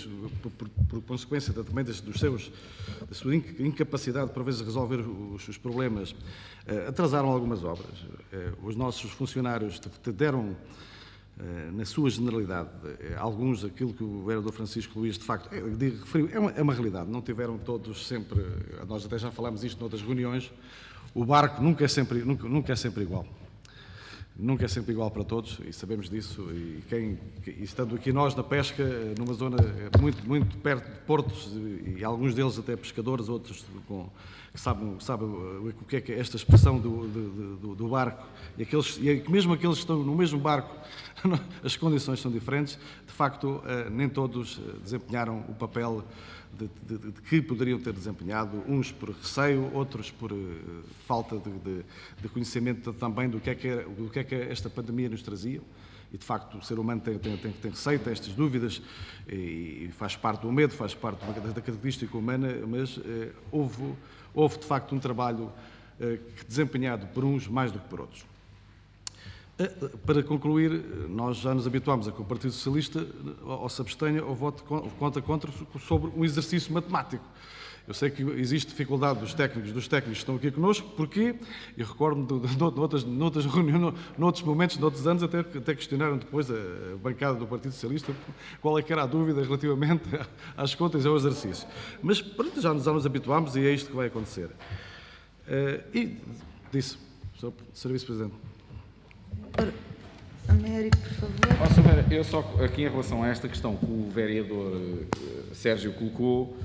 por consequência também da sua incapacidade, por vezes, de resolver os problemas, atrasaram algumas obras. Os nossos funcionários deram, na sua generalidade, alguns, aquilo que o vereador Francisco Luís, de facto, referiu, é uma realidade, não tiveram todos sempre, nós até já falámos isto noutras reuniões, o barco nunca é sempre igual. Nunca é sempre igual para todos, e sabemos disso, e estando aqui nós na pesca, numa zona muito perto de portos, e alguns deles até pescadores, outros que sabem o que é esta expressão do barco, e mesmo aqueles que estão no mesmo barco, as condições são diferentes, de facto, nem todos desempenharam o papel de que poderiam ter desempenhado, uns por receio, outros por falta de conhecimento também do que é que esta pandemia nos trazia. E, de facto, o ser humano tem receio, tem estas dúvidas, e faz parte do medo, faz parte da característica humana, mas houve, de facto, um trabalho desempenhado por uns mais do que por outros. Para concluir, nós já nos habituámos a que o Partido Socialista ou se abstenha ou vote contra sobre um exercício matemático. Eu sei que existe dificuldade dos técnicos que estão aqui connosco, porque eu recordo-me noutras reuniões, noutros momentos, noutros anos, até questionaram depois a bancada do Partido Socialista qual é que era a dúvida relativamente às contas e ao exercício. Mas pronto, já nos habituámos e é isto que vai acontecer. E disse, Sr. Vice-Presidente. Américo, por favor. Sr. Vereador, eu só aqui em relação a esta questão que o vereador Sérgio colocou,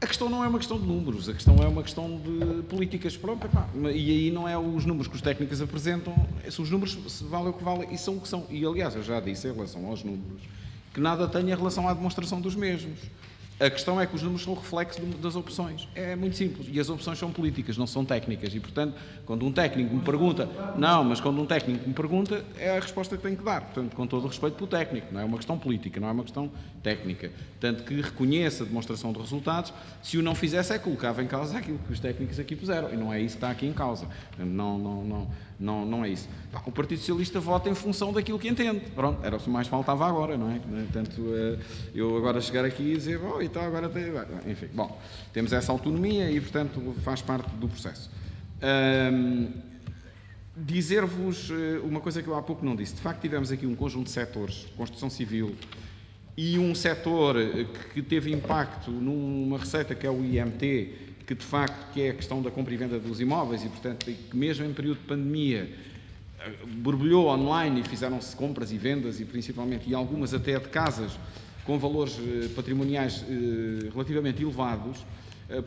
a questão não é uma questão de números, a questão é uma questão de políticas próprias. E aí não é os números que os técnicos apresentam, são os números, se valem o que valem, e são o que são. E aliás, eu já disse em relação aos números, que nada tem em relação à demonstração dos mesmos. A questão é que os números são o reflexo das opções. É muito simples. E as opções são políticas, não são técnicas. E, portanto, quando um técnico me pergunta... quando um técnico me pergunta, é a resposta que tenho que dar. Portanto, com todo o respeito pelo técnico. Não é uma questão política, não é uma questão técnica. Tanto que reconheça a demonstração de resultados. Se o não fizesse, colocava em causa aquilo que os técnicos aqui puseram. E não é isso que está aqui em causa. Portanto, não é isso. O Partido Socialista vota em função daquilo que entende. Pronto, era o que mais faltava agora, não é? Portanto, eu agora chegar aqui e dizer, então agora tem... Enfim, bom, temos essa autonomia e, portanto, faz parte do processo. Dizer-vos uma coisa que eu há pouco não disse. De facto, tivemos aqui um conjunto de setores, construção civil, e um setor que teve impacto numa receita que é o IMT, que de facto que é a questão da compra e venda dos imóveis e, portanto, que mesmo em período de pandemia borbulhou online e fizeram-se compras e vendas e principalmente, e algumas até de casas com valores patrimoniais relativamente elevados,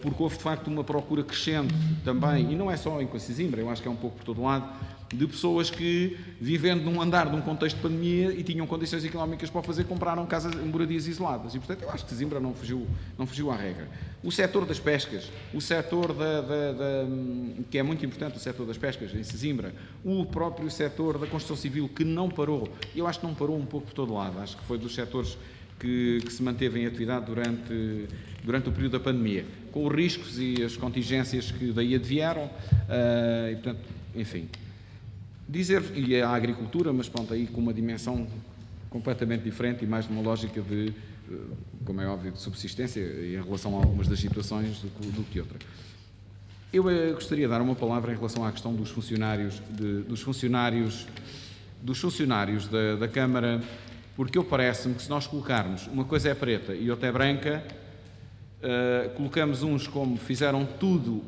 porque houve de facto uma procura crescente também, e não é só em Coimbra, eu acho que é um pouco por todo lado, de pessoas que, vivendo num andar num contexto de pandemia e tinham condições económicas para o fazer, compraram casas em moradias isoladas. E, portanto, eu acho que Sesimbra não fugiu à regra. O setor das pescas, o setor que é muito importante, o setor das pescas em Sesimbra, o próprio setor da construção civil, que não parou, eu acho que não parou um pouco por todo lado, acho que foi dos setores que se manteve em atividade durante o período da pandemia, com os riscos e as contingências que daí advieram, e, portanto, enfim. E a agricultura, mas pronto, aí com uma dimensão completamente diferente e mais numa lógica de, como é óbvio, de subsistência em relação a algumas das situações do que outra. Eu gostaria de dar uma palavra em relação à questão dos funcionários da Câmara, porque eu parece-me que se nós colocarmos uma coisa é preta e outra é branca, colocamos uns como fizeram tudo,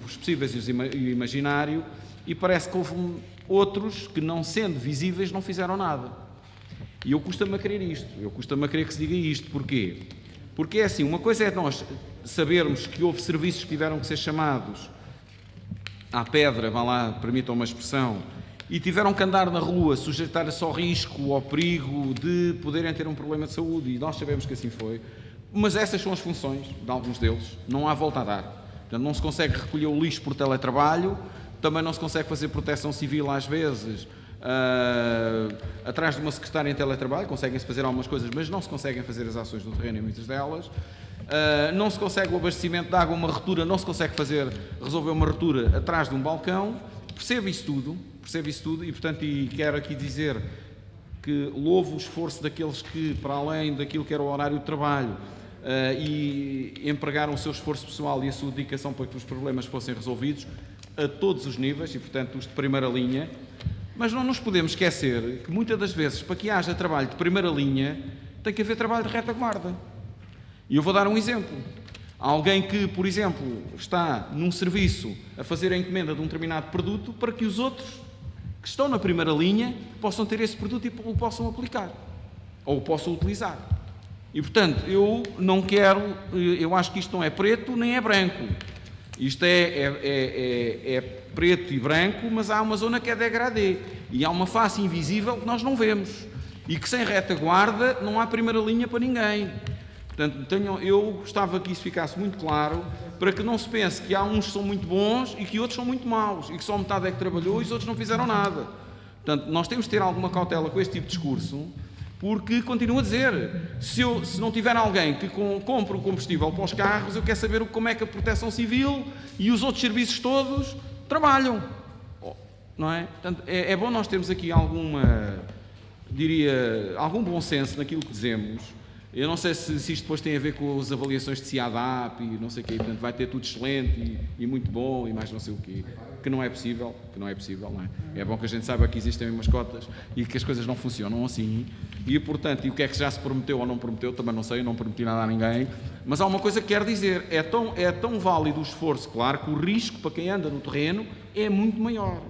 os possíveis e o imaginário, e parece que houve outros que, não sendo visíveis, não fizeram nada. E eu custa-me a crer isto, que se diga isto. Porquê? Porque é assim, uma coisa é nós sabermos que houve serviços que tiveram que ser chamados à pedra, vá lá, permitam uma expressão, e tiveram que andar na rua, sujeitar-se ao risco, ao perigo de poderem ter um problema de saúde, e nós sabemos que assim foi, mas essas são as funções de alguns deles, não há volta a dar. Portanto, não se consegue recolher o lixo por teletrabalho, também não se consegue fazer proteção civil às vezes atrás de uma secretária em teletrabalho, conseguem-se fazer algumas coisas, mas não se conseguem fazer as ações no terreno em muitas delas. Não se consegue o abastecimento de água, uma retura, não se consegue resolver uma retura atrás de um balcão. Percebo isso tudo e, portanto, quero aqui dizer que louvo o esforço daqueles que, para além daquilo que era o horário de trabalho, e empregaram o seu esforço pessoal e a sua dedicação para que os problemas fossem resolvidos a todos os níveis e, portanto, os de primeira linha. Mas não nos podemos esquecer que, muitas das vezes, para que haja trabalho de primeira linha, tem que haver trabalho de retaguarda. E eu vou dar um exemplo. Alguém que, por exemplo, está num serviço a fazer a encomenda de um determinado produto para que os outros que estão na primeira linha possam ter esse produto e o possam aplicar ou o possam utilizar. E, portanto, eu acho que isto não é preto nem é branco. Isto é preto e branco, mas há uma zona que é degradê e há uma face invisível que nós não vemos e que sem retaguarda não há primeira linha para ninguém. Portanto, eu gostava que isso ficasse muito claro para que não se pense que há uns que são muito bons e que outros são muito maus e que só metade é que trabalhou e os outros não fizeram nada. Portanto, nós temos de ter alguma cautela com este tipo de discurso, porque, continuo a dizer, se não tiver alguém que compre o combustível para os carros, eu quero saber como é que a Proteção Civil e os outros serviços todos trabalham. Não é? Portanto, é bom nós termos aqui algum bom senso naquilo que dizemos. Eu não sei se isto depois tem a ver com as avaliações de CIADAP e não sei o quê, portanto vai ter tudo excelente e muito bom e mais não sei o quê, que não é possível, não é? É bom que a gente saiba que existem umas cotas e que as coisas não funcionam assim e, portanto, o que é que já se prometeu ou não prometeu, também não sei, eu não prometi nada a ninguém, mas há uma coisa que quero dizer, é tão válido o esforço, claro, que o risco para quem anda no terreno é muito maior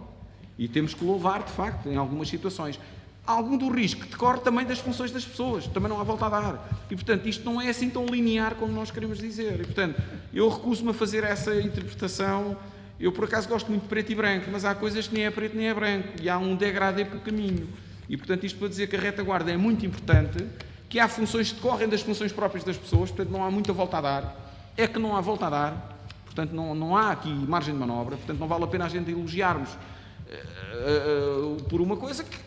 e temos que louvar, de facto, em algumas situações. Algum do risco decorre também das funções das pessoas, também não há volta a dar. E, portanto, isto não é assim tão linear como nós queremos dizer. E, portanto, eu recuso-me a fazer essa interpretação. Eu, por acaso, gosto muito de preto e branco, mas há coisas que nem é preto nem é branco. E há um degradê pelo caminho. E, portanto, isto para dizer que a retaguarda é muito importante, que há funções que decorrem das funções próprias das pessoas, portanto, não há muita volta a dar. É que não há volta a dar. Portanto, não há aqui margem de manobra. Portanto, não vale a pena a gente elogiarmos por uma coisa que,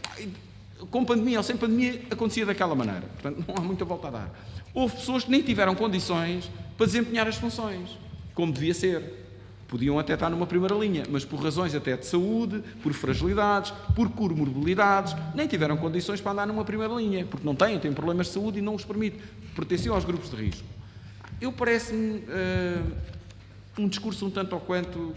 com pandemia ou sem pandemia, acontecia daquela maneira. Portanto, não há muita volta a dar. Houve pessoas que nem tiveram condições para desempenhar as funções, como devia ser. Podiam até estar numa primeira linha, mas por razões até de saúde, por fragilidades, por comorbilidades, nem tiveram condições para andar numa primeira linha, porque não têm problemas de saúde e não os permite. Pertenciam aos grupos de risco. Parece-me um discurso um tanto ou quanto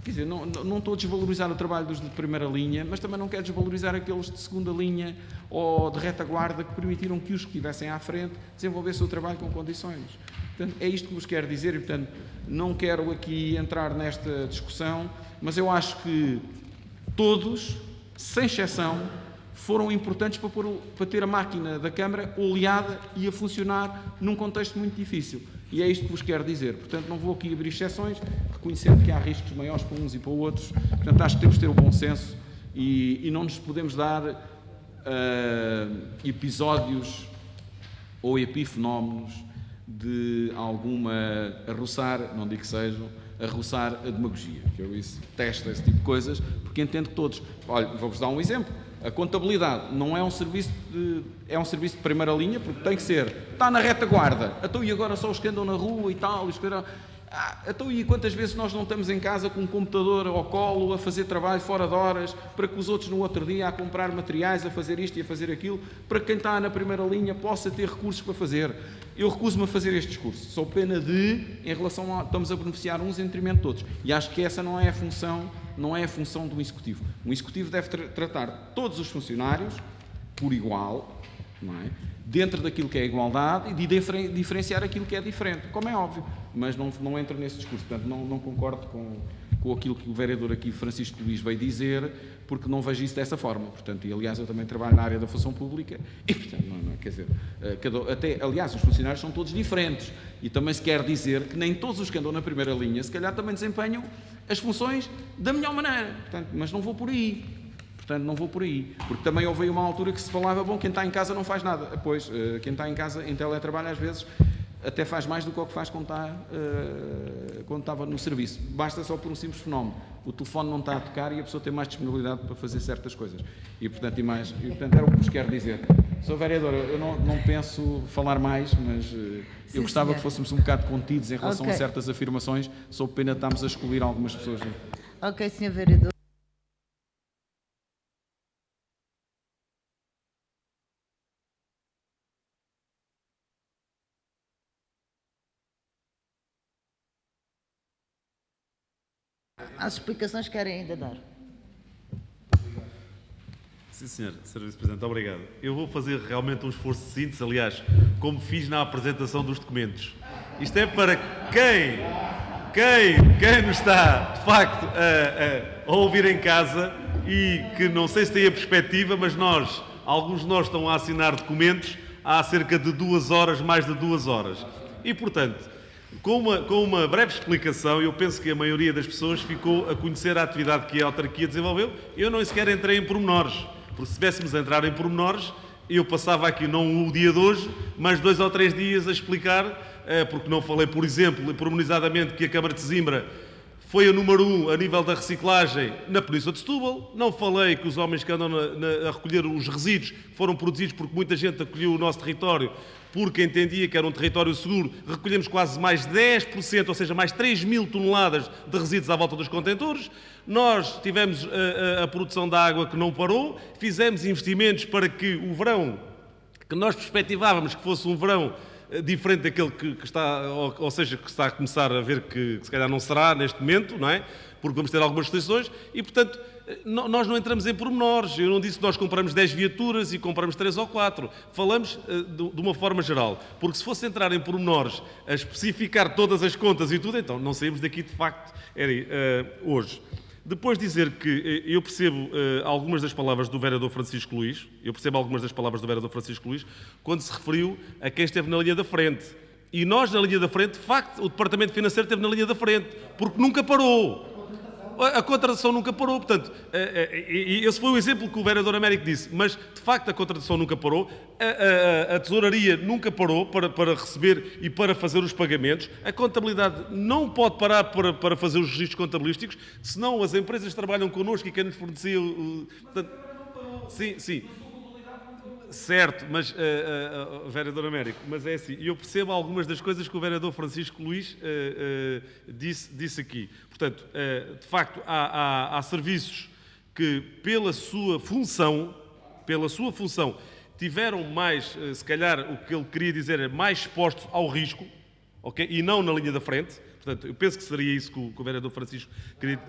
Quer dizer, não estou a desvalorizar o trabalho dos de primeira linha, mas também não quero desvalorizar aqueles de segunda linha ou de retaguarda que permitiram que os que estivessem à frente desenvolvessem o trabalho com condições. Portanto, é isto que vos quero dizer e, portanto, não quero aqui entrar nesta discussão, mas eu acho que todos, sem exceção, foram importantes para ter a máquina da Câmara oleada e a funcionar num contexto muito difícil. E é isto que vos quero dizer. Portanto, não vou aqui abrir exceções, reconhecendo que há riscos maiores para uns e para outros. Portanto, acho que temos de ter o bom senso e não nos podemos dar episódios ou epifenómenos de alguma arroçar, não digo que sejam, arroçar a demagogia, que eu detesto esse tipo de coisas, porque entendo que todos... Olha, vou-vos dar um exemplo. A contabilidade não é um serviço de primeira linha, porque tem que ser, está na retaguarda, então e agora só os que andam na rua e tal, então e quantas vezes nós não estamos em casa com um computador ao colo a fazer trabalho fora de horas, para que os outros no outro dia a comprar materiais, a fazer isto e a fazer aquilo, para que quem está na primeira linha possa ter recursos para fazer. Eu recuso-me a fazer este discurso, sou pena de, em relação a, estamos a beneficiar uns em detrimento de outros, e acho que essa não é a função do Executivo. Um Executivo deve tratar todos os funcionários por igual, não é? Dentro daquilo que é a igualdade e de diferenciar aquilo que é diferente, como é óbvio, mas não entro nesse discurso, portanto não concordo com aquilo que o vereador aqui, Francisco Luís, veio dizer, porque não vejo isso dessa forma, portanto, e aliás eu também trabalho na área da função pública e, portanto, quer dizer, aliás, os funcionários são todos diferentes e também se quer dizer que nem todos os que andam na primeira linha, se calhar também desempenham as funções da melhor maneira, portanto, mas não vou por aí. Portanto, não vou por aí. Porque também houve uma altura que se falava, bom, quem está em casa não faz nada. Pois, quem está em casa, em teletrabalho, às vezes, até faz mais do que o que faz quando estava no serviço. Basta só por um simples fenómeno. O telefone não está a tocar e a pessoa tem mais disponibilidade para fazer certas coisas. E, portanto, era o que vos quero dizer. Sou vereador, eu não penso falar mais, mas eu gostava senhor. que fôssemos um bocado contidos em relação a certas afirmações. Sou pena de estarmos a excluir algumas pessoas. Ok, Sr. Vereador. As explicações querem ainda dar. Sim, senhor. Sr. Vice-Presidente, obrigado. Eu vou fazer realmente um esforço de síntese, aliás, como fiz na apresentação dos documentos. Isto é para quem nos está, de facto, a ouvir em casa e que não sei se tem a perspectiva, mas alguns de nós estão a assinar documentos há cerca de 2 horas, mais de 2 horas. E, portanto, com uma breve explicação, eu penso que a maioria das pessoas ficou a conhecer a atividade que a autarquia desenvolveu. Eu não sequer entrei em pormenores, porque se tivéssemos a entrar em pormenores, eu passava aqui não o dia de hoje, mas 2 ou 3 dias a explicar, porque não falei, por exemplo, pormenorizadamente que a Câmara de Sesimbra foi a número 1 a nível da reciclagem na Península de Setúbal. Não falei que os homens que andam a recolher os resíduos foram produzidos porque muita gente acolheu o nosso território porque entendia que era um território seguro. Recolhemos quase mais 10%, ou seja, mais 3.000 toneladas de resíduos à volta dos contentores. Nós tivemos a produção da água que não parou, fizemos investimentos para que o verão, que nós perspectivávamos que fosse um verão diferente daquele que está, ou seja, que está a começar a ver que se calhar não será neste momento, não é? Porque vamos ter algumas restrições e, portanto, nós não entramos em pormenores. Eu não disse que nós compramos 10 viaturas e compramos 3 ou 4. Falamos de uma forma geral. Porque se fosse entrar em pormenores a especificar todas as contas e tudo, então não saímos daqui de facto hoje. Depois dizer que eu percebo algumas das palavras do vereador Francisco Luís, quando se referiu a quem esteve na linha da frente. E nós, na linha da frente, de facto, o Departamento Financeiro esteve na linha da frente, porque nunca parou. A contratação nunca parou, portanto, esse foi o exemplo que o vereador Américo disse, mas de facto a contratação nunca parou, a tesouraria nunca parou para receber e para fazer os pagamentos, a contabilidade não pode parar para fazer os registros contabilísticos, senão as empresas trabalham connosco e quem nos fornecia... Sim. Certo, mas, vereador Américo, mas é assim, eu percebo algumas das coisas que o vereador Francisco Luís disse aqui. Portanto, de facto, há serviços que, pela sua função, tiveram mais, se calhar, o que ele queria dizer é mais expostos ao risco, ok? E não na linha da frente. Portanto, eu penso que seria isso que o vereador Francisco queria...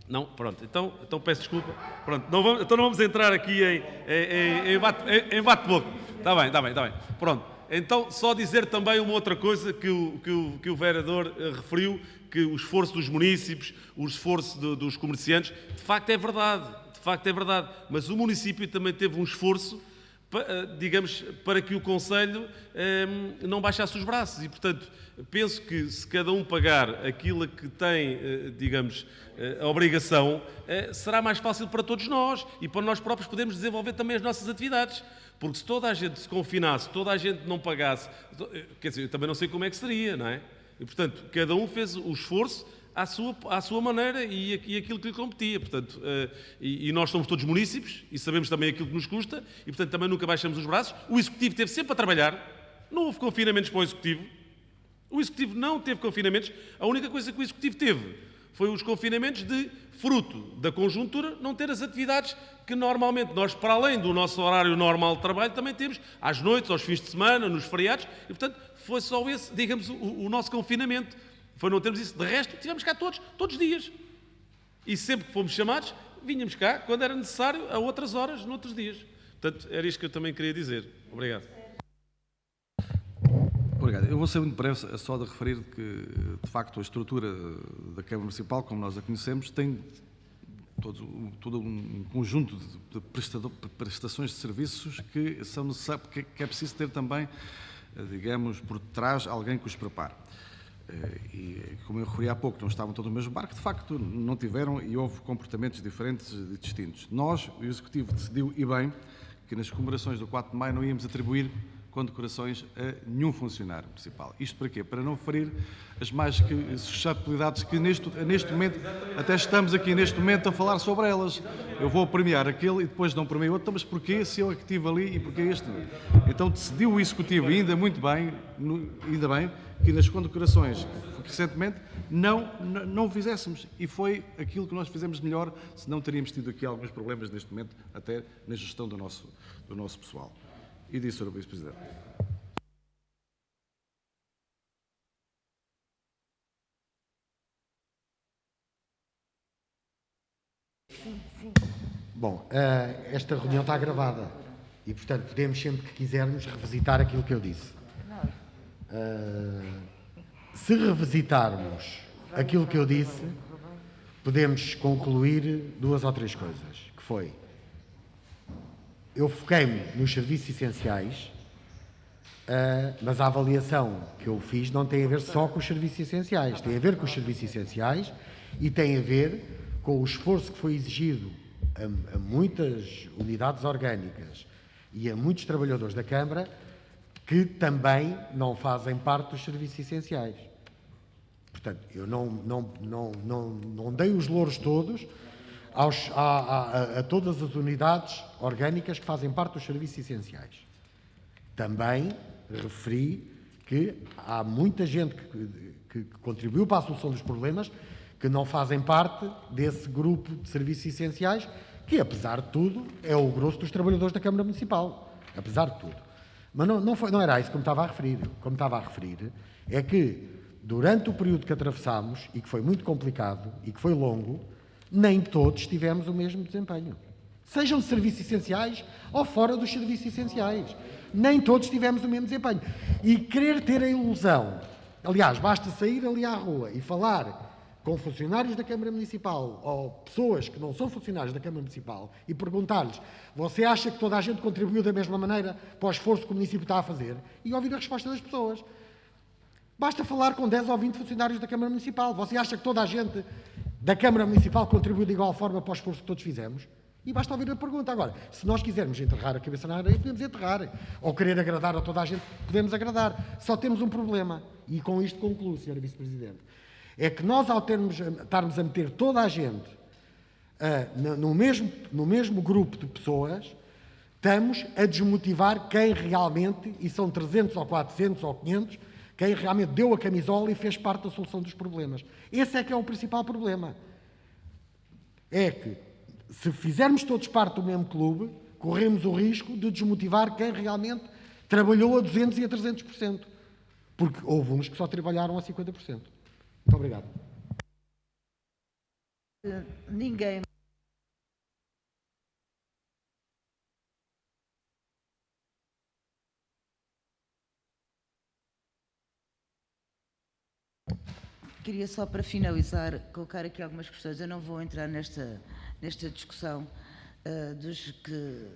Não? Pronto. Então peço desculpa. Pronto. Então não vamos entrar aqui em bate-boca. Está bem. Pronto. Então, só dizer também uma outra coisa que o vereador referiu, que o esforço dos munícipes, o esforço dos comerciantes, de facto é verdade, mas o município também teve um esforço, digamos, para que o Conselho não baixasse os braços e, portanto, penso que se cada um pagar aquilo que tem, digamos, a obrigação, será mais fácil para todos nós e para nós próprios podermos desenvolver também as nossas atividades. Porque se toda a gente se confinasse, toda a gente não pagasse, quer dizer, eu também não sei como é que seria, não é? E, portanto, cada um fez o esforço à sua maneira e aquilo que lhe competia. Portanto, e nós somos todos munícipes e sabemos também aquilo que nos custa e, portanto, também nunca baixamos os braços. O Executivo esteve sempre a trabalhar, não houve confinamentos para o Executivo. O Executivo não teve confinamentos. A única coisa que o Executivo teve foi os confinamentos de fruto da conjuntura, não ter as atividades que normalmente nós, para além do nosso horário normal de trabalho, também temos às noites, aos fins de semana, nos feriados, e portanto foi só esse, digamos, o nosso confinamento. Foi não termos isso. De resto, tivemos cá todos os dias. E sempre que fomos chamados, vinhamos cá, quando era necessário, a outras horas, noutros dias. Portanto, era isto que eu também queria dizer. Obrigado. Obrigado. Eu vou ser muito breve, só de referir que, de facto, a estrutura da Câmara Municipal, como nós a conhecemos, tem todo um conjunto de prestações de serviços que são necessários, que é preciso ter também, digamos, por trás alguém que os prepare. E, como eu referi há pouco, não estavam todos no mesmo barco, de facto não tiveram e houve comportamentos diferentes e distintos. Nós, o Executivo, decidiu, e bem, que nas comemorações do 4 de maio não íamos atribuir condecorações a nenhum funcionário municipal. Isto para quê? Para não ferir as mais susceptibilidades que neste momento, até estamos aqui neste momento a falar sobre elas. Eu vou premiar aquele e depois não premio outro, mas porquê se eu é que estive ali e porquê este? Então decidiu o Executivo, e ainda bem, que nas condecorações recentemente não o fizéssemos. E foi aquilo que nós fizemos melhor, senão teríamos tido aqui alguns problemas neste momento, até na gestão do nosso pessoal. E disse, Sr. Vice-Presidente. Bom, esta reunião está gravada e, portanto, podemos sempre que quisermos revisitar aquilo que eu disse. Se revisitarmos aquilo que eu disse, podemos concluir 2 ou 3 coisas, que foi: eu foquei-me nos serviços essenciais, mas a avaliação que eu fiz não tem a ver só com os serviços essenciais, tem a ver com os serviços essenciais e tem a ver com o esforço que foi exigido a muitas unidades orgânicas e a muitos trabalhadores da Câmara que também não fazem parte dos serviços essenciais. Portanto, eu não dei os louros todos a todas as unidades orgânicas que fazem parte dos serviços essenciais. Também referi que há muita gente que contribuiu para a solução dos problemas que não fazem parte desse grupo de serviços essenciais, que, apesar de tudo, é o grosso dos trabalhadores da Câmara Municipal. Apesar de tudo. Mas não era isso que me estava a referir. Como me estava a referir é que, durante o período que atravessámos, e que foi muito complicado e que foi longo, nem todos tivemos o mesmo desempenho. Sejam de serviços essenciais ou fora dos serviços essenciais. Nem todos tivemos o mesmo desempenho. E querer ter a ilusão... Aliás, basta sair ali à rua e falar com funcionários da Câmara Municipal ou pessoas que não são funcionários da Câmara Municipal e perguntar-lhes: você acha que toda a gente contribuiu da mesma maneira para o esforço que o município está a fazer? E ouvir a resposta das pessoas. Basta falar com 10 ou 20 funcionários da Câmara Municipal. Você acha que toda a gente da Câmara Municipal contribuiu de igual forma para o esforço que todos fizemos? E basta ouvir a pergunta. Agora, se nós quisermos enterrar a cabeça na areia, podemos enterrar. Ou querer agradar a toda a gente, podemos agradar. Só temos um problema. E com isto concluo, Sr. Vice-Presidente. É que nós, ao estarmos a meter toda a gente no mesmo grupo de pessoas, estamos a desmotivar quem realmente, e são 300 ou 400 ou 500, quem realmente deu a camisola e fez parte da solução dos problemas. Esse é que é o principal problema. É que, se fizermos todos parte do mesmo clube, corremos o risco de desmotivar quem realmente trabalhou a 200% e a 300%. porque houve uns que só trabalharam a 50%. Muito obrigado. Ninguém. Queria só para finalizar colocar aqui algumas questões. Eu não vou entrar nesta discussão dos que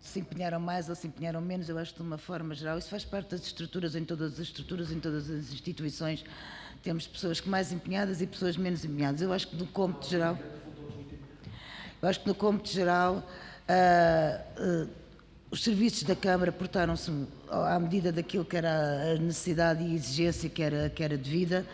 se empenharam mais ou se empenharam menos. Eu acho que de uma forma geral isso faz parte das estruturas, em todas as instituições. Temos pessoas que mais empenhadas e pessoas menos empenhadas. Eu acho que no cômputo geral, os serviços da Câmara portaram-se à medida daquilo que era a necessidade e a exigência que era devida.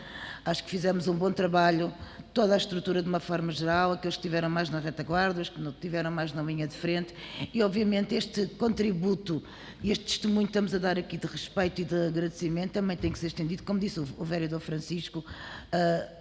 Acho que fizemos um bom trabalho, toda a estrutura de uma forma geral, aqueles que estiveram mais na retaguarda, os que não estiveram mais na linha de frente, e obviamente este contributo e este testemunho que estamos a dar aqui de respeito e de agradecimento também tem que ser estendido, como disse o vereador Francisco,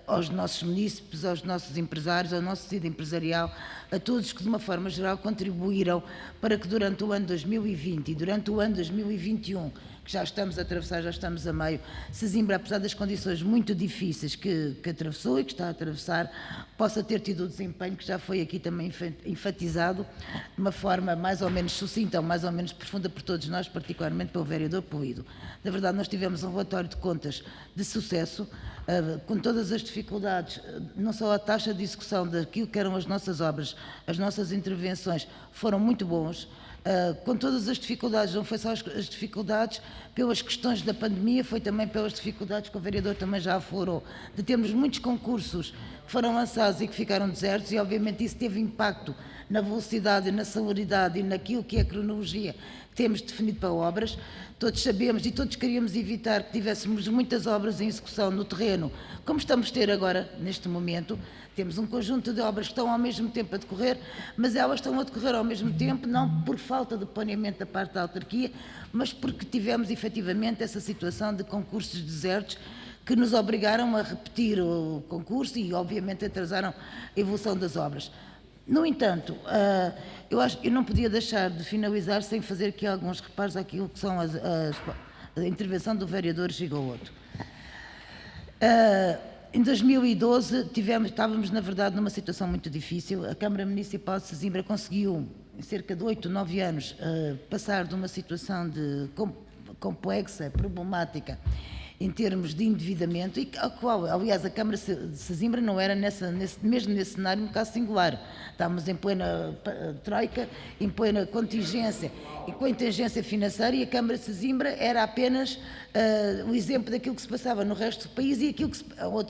aos nossos munícipes, aos nossos empresários, ao nosso tecido empresarial, a todos que de uma forma geral contribuíram para que durante o ano 2020 e durante o ano 2021, que já estamos a atravessar, já estamos a meio, Sesimbra, apesar das condições muito difíceis que atravessou e que está a atravessar, possa ter tido o desempenho que já foi aqui também enfatizado de uma forma mais ou menos sucinta ou mais ou menos profunda por todos nós, particularmente pelo vereador Polido. Na verdade, nós tivemos um relatório de contas de sucesso, com todas as dificuldades, não só a taxa de execução daquilo que eram as nossas obras, as nossas intervenções foram muito bons, com todas as dificuldades, não foi só as dificuldades pelas questões da pandemia, foi também pelas dificuldades que o vereador também já aflorou, de termos muitos concursos que foram lançados e que ficaram desertos, e obviamente isso teve impacto na velocidade, na celeridade e naquilo que é a cronologia que temos definido para obras. Todos sabemos e todos queríamos evitar que tivéssemos muitas obras em execução no terreno, como estamos a ter agora, neste momento. Temos um conjunto de obras que estão ao mesmo tempo a decorrer, mas elas estão a decorrer ao mesmo tempo, não por falta de planeamento da parte da autarquia, mas porque tivemos efetivamente essa situação de concursos desertos que nos obrigaram a repetir o concurso e obviamente atrasaram a evolução das obras. No entanto, eu não podia deixar de finalizar sem fazer aqui alguns reparos àquilo que são a intervenção do vereador Gigoloto. Em 2012 estávamos na verdade numa situação muito difícil. A Câmara Municipal de Sesimbra conseguiu em cerca de 8, 9 anos passar de uma situação de complexa, problemática em termos de endividamento, e a qual, aliás, a Câmara de Sesimbra não era mesmo nesse cenário um caso singular. Estávamos em plena troika, em plena contingência e contingência financeira, e a Câmara de Sesimbra era apenas o exemplo daquilo que se passava no resto do país e aquilo que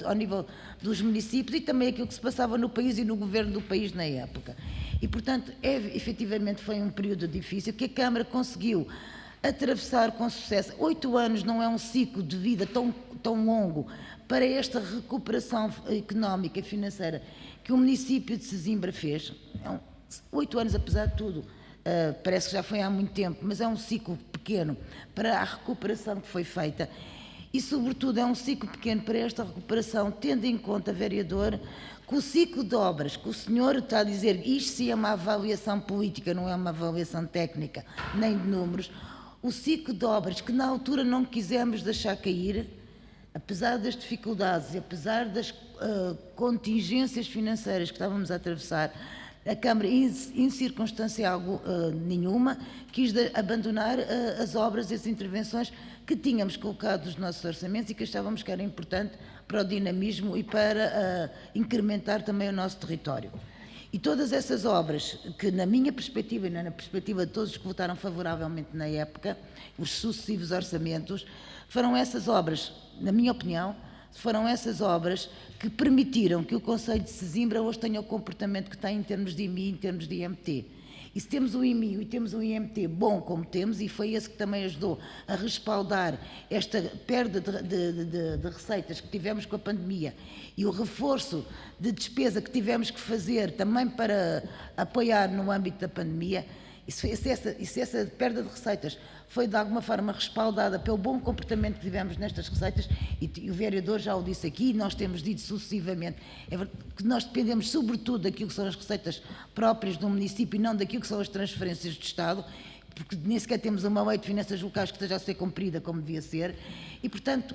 ao nível dos municípios, e também aquilo que se passava no país e no governo do país na época. E, portanto, efetivamente foi um período difícil que a Câmara conseguiu atravessar com sucesso. 8 anos não é um ciclo de vida tão longo para esta recuperação económica e financeira que o município de Sesimbra fez. 8 anos, apesar de tudo, parece que já foi há muito tempo, mas é um ciclo pequeno para a recuperação que foi feita. E, sobretudo, é um ciclo pequeno para esta recuperação, tendo em conta, vereador, que o ciclo de obras que o senhor está a dizer, isto sim é uma avaliação política, não é uma avaliação técnica, nem de números. O ciclo de obras que na altura não quisemos deixar cair, apesar das dificuldades e apesar das contingências financeiras que estávamos a atravessar, a Câmara, em circunstância nenhuma, quis abandonar as obras e as intervenções que tínhamos colocado nos nossos orçamentos e que achávamos que era importante para o dinamismo e para incrementar também o nosso território. E todas essas obras, que na minha perspectiva e na perspectiva de todos que votaram favoravelmente na época, os sucessivos orçamentos, foram essas obras, na minha opinião, foram essas obras que permitiram que o Concelho de Sesimbra hoje tenha o comportamento que tem em termos de IMI e em termos de IMT. E se temos um IMI e temos um IMT bom como temos, e foi esse que também ajudou a respaldar esta perda de receitas que tivemos com a pandemia e o reforço de despesa que tivemos que fazer também para apoiar no âmbito da pandemia, e se essa perda de receitas foi de alguma forma respaldada pelo bom comportamento que tivemos nestas receitas, e o vereador já o disse aqui, nós temos dito sucessivamente, é verdade que nós dependemos sobretudo daquilo que são as receitas próprias do município e não daquilo que são as transferências do Estado. porque nem sequer temos uma lei de finanças locais que esteja a ser cumprida como devia ser, e, portanto,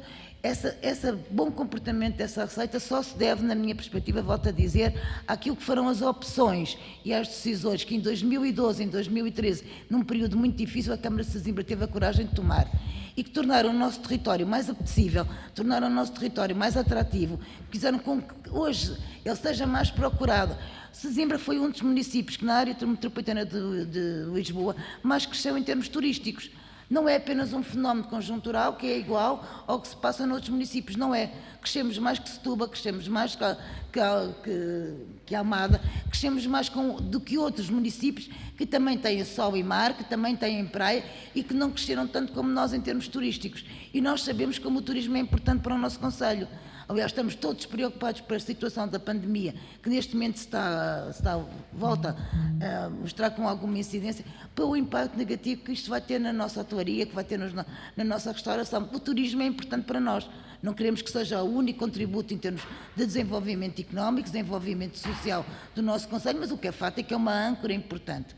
esse bom comportamento dessa receita só se deve, na minha perspectiva, volto a dizer, àquilo que foram as opções e às decisões que em 2012, em 2013, num período muito difícil, a Câmara de Sesimbra teve a coragem de tomar e que tornaram o nosso território mais apetecível, tornaram o nosso território mais atrativo, fizeram com que hoje ele seja mais procurado. Sesimbra foi um dos municípios que na área metropolitana de Lisboa mais cresceu em termos turísticos. Não é apenas um fenómeno conjuntural que é igual ao que se passa noutros municípios, não é. Crescemos mais que Setúbal, crescemos mais que Almada, crescemos mais do que outros municípios que também têm sol e mar, que também têm praia e que não cresceram tanto como nós em termos turísticos. E nós sabemos como o turismo é importante para o nosso concelho. Aliás, estamos todos preocupados com a situação da pandemia, que neste momento volta a mostrar com alguma incidência, pelo impacto negativo que isto vai ter na nossa hotelaria, que vai ter na nossa restauração. O turismo é importante para nós. Não queremos que seja o único contributo em termos de desenvolvimento económico, desenvolvimento social do nosso concelho, mas o que é fato é que é uma âncora importante.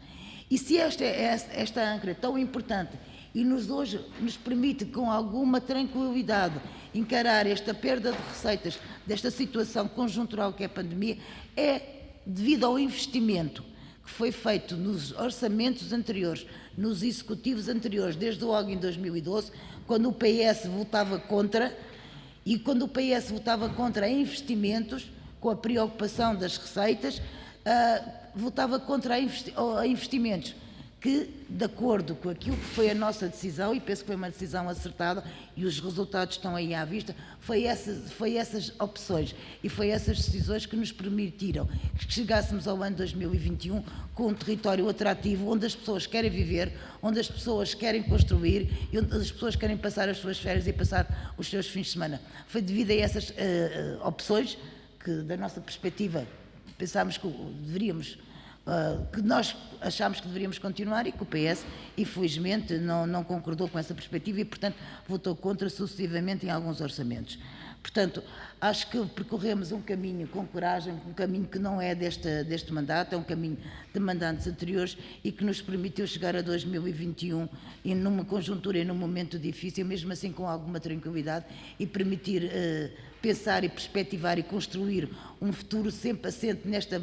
E se esta âncora é tão importante e hoje nos permite, com alguma tranquilidade, encarar esta perda de receitas, desta situação conjuntural que é a pandemia, é devido ao investimento que foi feito nos orçamentos anteriores, nos executivos anteriores, desde logo em 2012, quando o PS votava contra, e quando o PS votava contra investimentos, com a preocupação das receitas, votava contra investimentos que, de acordo com aquilo que foi a nossa decisão, e penso que foi uma decisão acertada, e os resultados estão aí à vista, foi essas opções e foi essas decisões que nos permitiram que chegássemos ao ano 2021 com um território atrativo, onde as pessoas querem viver, onde as pessoas querem construir e onde as pessoas querem passar as suas férias e passar os seus fins de semana. Foi devido a essas opções que, da nossa perspectiva, pensámos que deveríamos... que nós achámos que deveríamos continuar e que o PS, infelizmente, não concordou com essa perspectiva e, portanto, votou contra sucessivamente em alguns orçamentos. Portanto, acho que percorremos um caminho com coragem, um caminho que não é deste mandato, é um caminho de mandatos anteriores e que nos permitiu chegar a 2021 e numa conjuntura e num momento difícil, mesmo assim com alguma tranquilidade, e permitir pensar e perspectivar e construir um futuro sempre assente nesta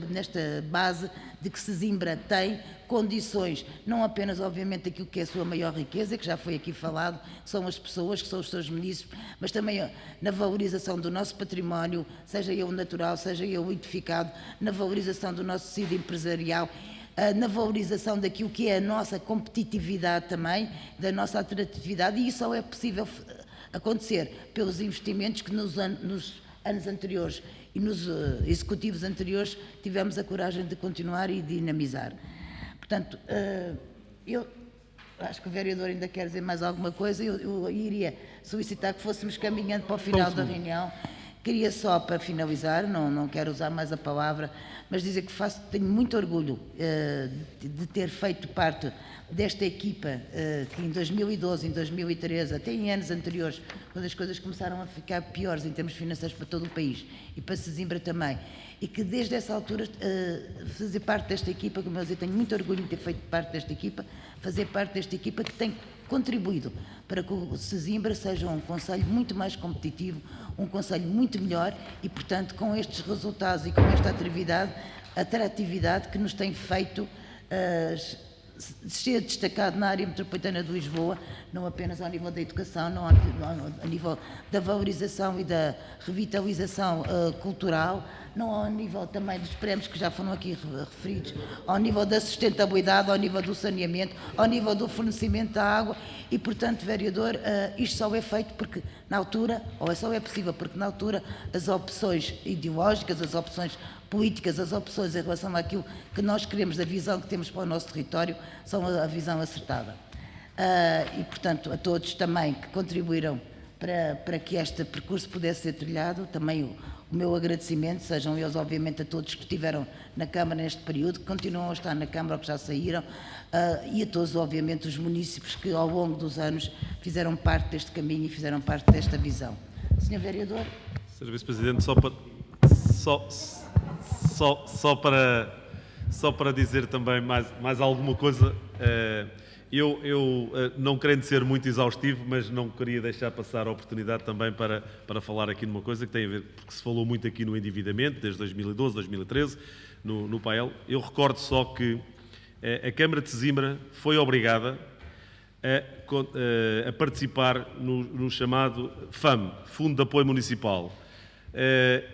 base de que Sesimbra tem condições, não apenas, obviamente, aquilo que é a sua maior riqueza, que já foi aqui falado, que são as pessoas, que são os seus munícipes, mas também na valorização do nosso património, seja ele natural, seja ele edificado, na valorização do nosso tecido empresarial, na valorização daquilo que é a nossa competitividade também, da nossa atratividade, e isso só é possível acontecer pelos investimentos que nos anos anteriores e nos executivos anteriores tivemos a coragem de continuar e dinamizar. Portanto, eu acho que o vereador ainda quer dizer mais alguma coisa, eu iria solicitar que fôssemos caminhando para o final da reunião. Queria só, para finalizar, não quero usar mais a palavra, mas dizer que tenho muito orgulho de ter feito parte desta equipa que em 2012, em 2013, até em anos anteriores, quando as coisas começaram a ficar piores em termos financeiros para todo o país e para Sesimbra também, e que desde essa altura fazer parte desta equipa, como eu dizia, tenho muito orgulho de ter feito parte desta equipa, fazer parte desta equipa que tem contribuído para que o Sesimbra seja um concelho muito mais competitivo, um concelho muito melhor e, portanto, com estes resultados e com esta atratividade que nos tem feito ser destacado na área metropolitana de Lisboa, não apenas ao nível da educação, não ao nível da valorização e da revitalização cultural, não ao nível também dos prémios que já foram aqui referidos, ao nível da sustentabilidade, ao nível do saneamento, ao nível do fornecimento da água e, portanto, vereador, isto só é feito porque na altura, ou só é possível porque na altura as opções ideológicas, as opções políticas, as opções em relação àquilo que nós queremos, da visão que temos para o nosso território, são a visão acertada. E, portanto, a todos também que contribuíram para que este percurso pudesse ser trilhado, também o meu agradecimento, sejam eles, obviamente, a todos que estiveram na Câmara neste período, que continuam a estar na Câmara ou que já saíram, e a todos, obviamente, os munícipes que, ao longo dos anos, fizeram parte deste caminho e fizeram parte desta visão. Sr. Vereador? Sr. Vice-Presidente, só para dizer também mais alguma coisa, não querendo ser muito exaustivo, mas não queria deixar passar a oportunidade também para falar aqui numa coisa que tem a ver, porque se falou muito aqui no endividamento, desde 2012, 2013, no PAEL. Eu recordo só que a Câmara de Sesimbra foi obrigada a participar no chamado FAM, Fundo de Apoio Municipal,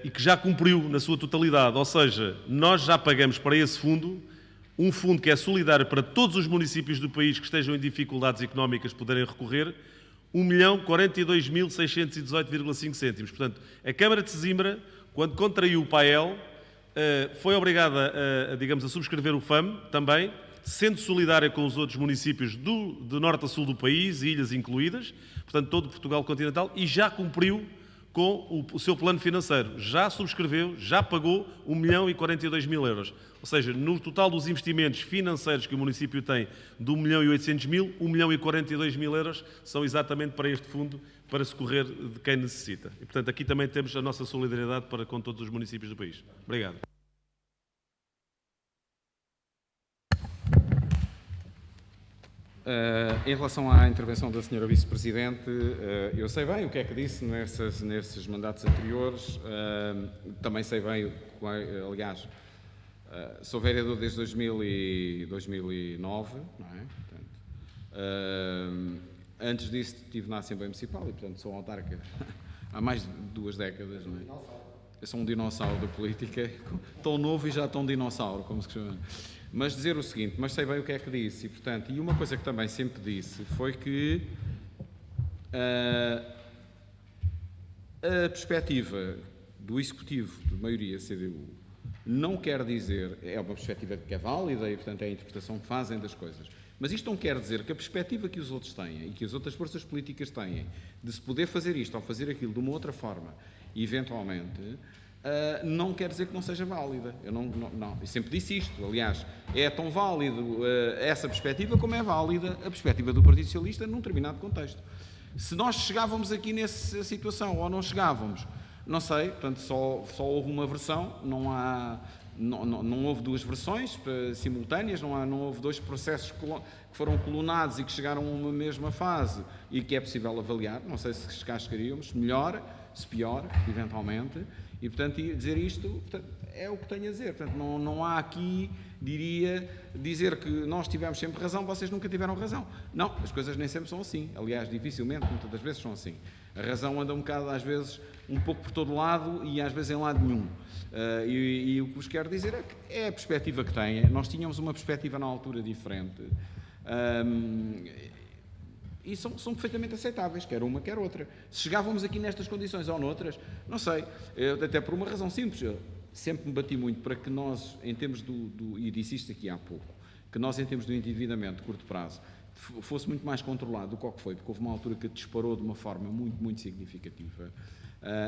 e que já cumpriu na sua totalidade, ou seja, nós já pagamos para esse fundo, um fundo que é solidário para todos os municípios do país que estejam em dificuldades económicas poderem recorrer, 1.042.618,5 cêntimos. Portanto, a Câmara de Sesimbra, quando contraiu o PAEL, foi obrigada a subscrever o FAM também, sendo solidária com os outros municípios de norte a sul do país, ilhas incluídas, portanto, todo Portugal continental, e já cumpriu com o seu plano financeiro. Já subscreveu, já pagou 1.042.000 euros. Ou seja, no total dos investimentos financeiros que o município tem de 1.800.000, 1.042.000 euros são exatamente para este fundo, para socorrer de quem necessita. E, portanto, aqui também temos a nossa solidariedade para com todos os municípios do país. Obrigado. Em relação à intervenção da Sra. Vice-Presidente, eu sei bem o que é que disse nesses mandatos anteriores, também sei bem, aliás, sou vereador desde 2009, não é? Portanto, antes disso estive na Assembleia Municipal e, portanto, sou autarca há mais de 2 décadas, não é? Eu sou um dinossauro da política, tão novo e já tão dinossauro, como se chama. Mas dizer o seguinte, mas sei bem o que é que disse, e, portanto, e uma coisa que também sempre disse foi que a perspectiva do Executivo, de maioria CDU, não quer dizer, é uma perspectiva que é válida e, portanto, é a interpretação que fazem das coisas, mas isto não quer dizer que a perspectiva que os outros têm e que as outras forças políticas têm de se poder fazer isto ou fazer aquilo de uma outra forma, eventualmente, não quer dizer que não seja válida. Eu sempre disse isto. Aliás, é tão válido essa perspectiva como é válida a perspectiva do Partido Socialista num determinado contexto. Se nós chegávamos aqui nessa situação ou não chegávamos, não sei, portanto, só houve uma versão, não houve 2 versões simultâneas, não houve 2 processos que foram colunados e que chegaram a uma mesma fase e que é possível avaliar. Não sei se cá chegaríamos, melhor, se pior, eventualmente. E, portanto, dizer isto, portanto, é o que tenho a dizer. Portanto, não há aqui, dizer que nós tivemos sempre razão, vocês nunca tiveram razão. Não, as coisas nem sempre são assim. Aliás, dificilmente, muitas das vezes são assim. A razão anda um bocado, às vezes, um pouco por todo lado e às vezes em lado nenhum. E o que vos quero dizer é que é a perspectiva que têm. Nós tínhamos uma perspectiva na altura diferente. E são perfeitamente aceitáveis, quer uma, quer outra. Se chegávamos aqui nestas condições ou noutras, não sei, até por uma razão simples, eu sempre me bati muito para que nós, em termos e disse isto aqui há pouco, que nós, em termos do endividamento de curto prazo, fosse muito mais controlado do que o que foi, porque houve uma altura que disparou de uma forma muito, muito significativa,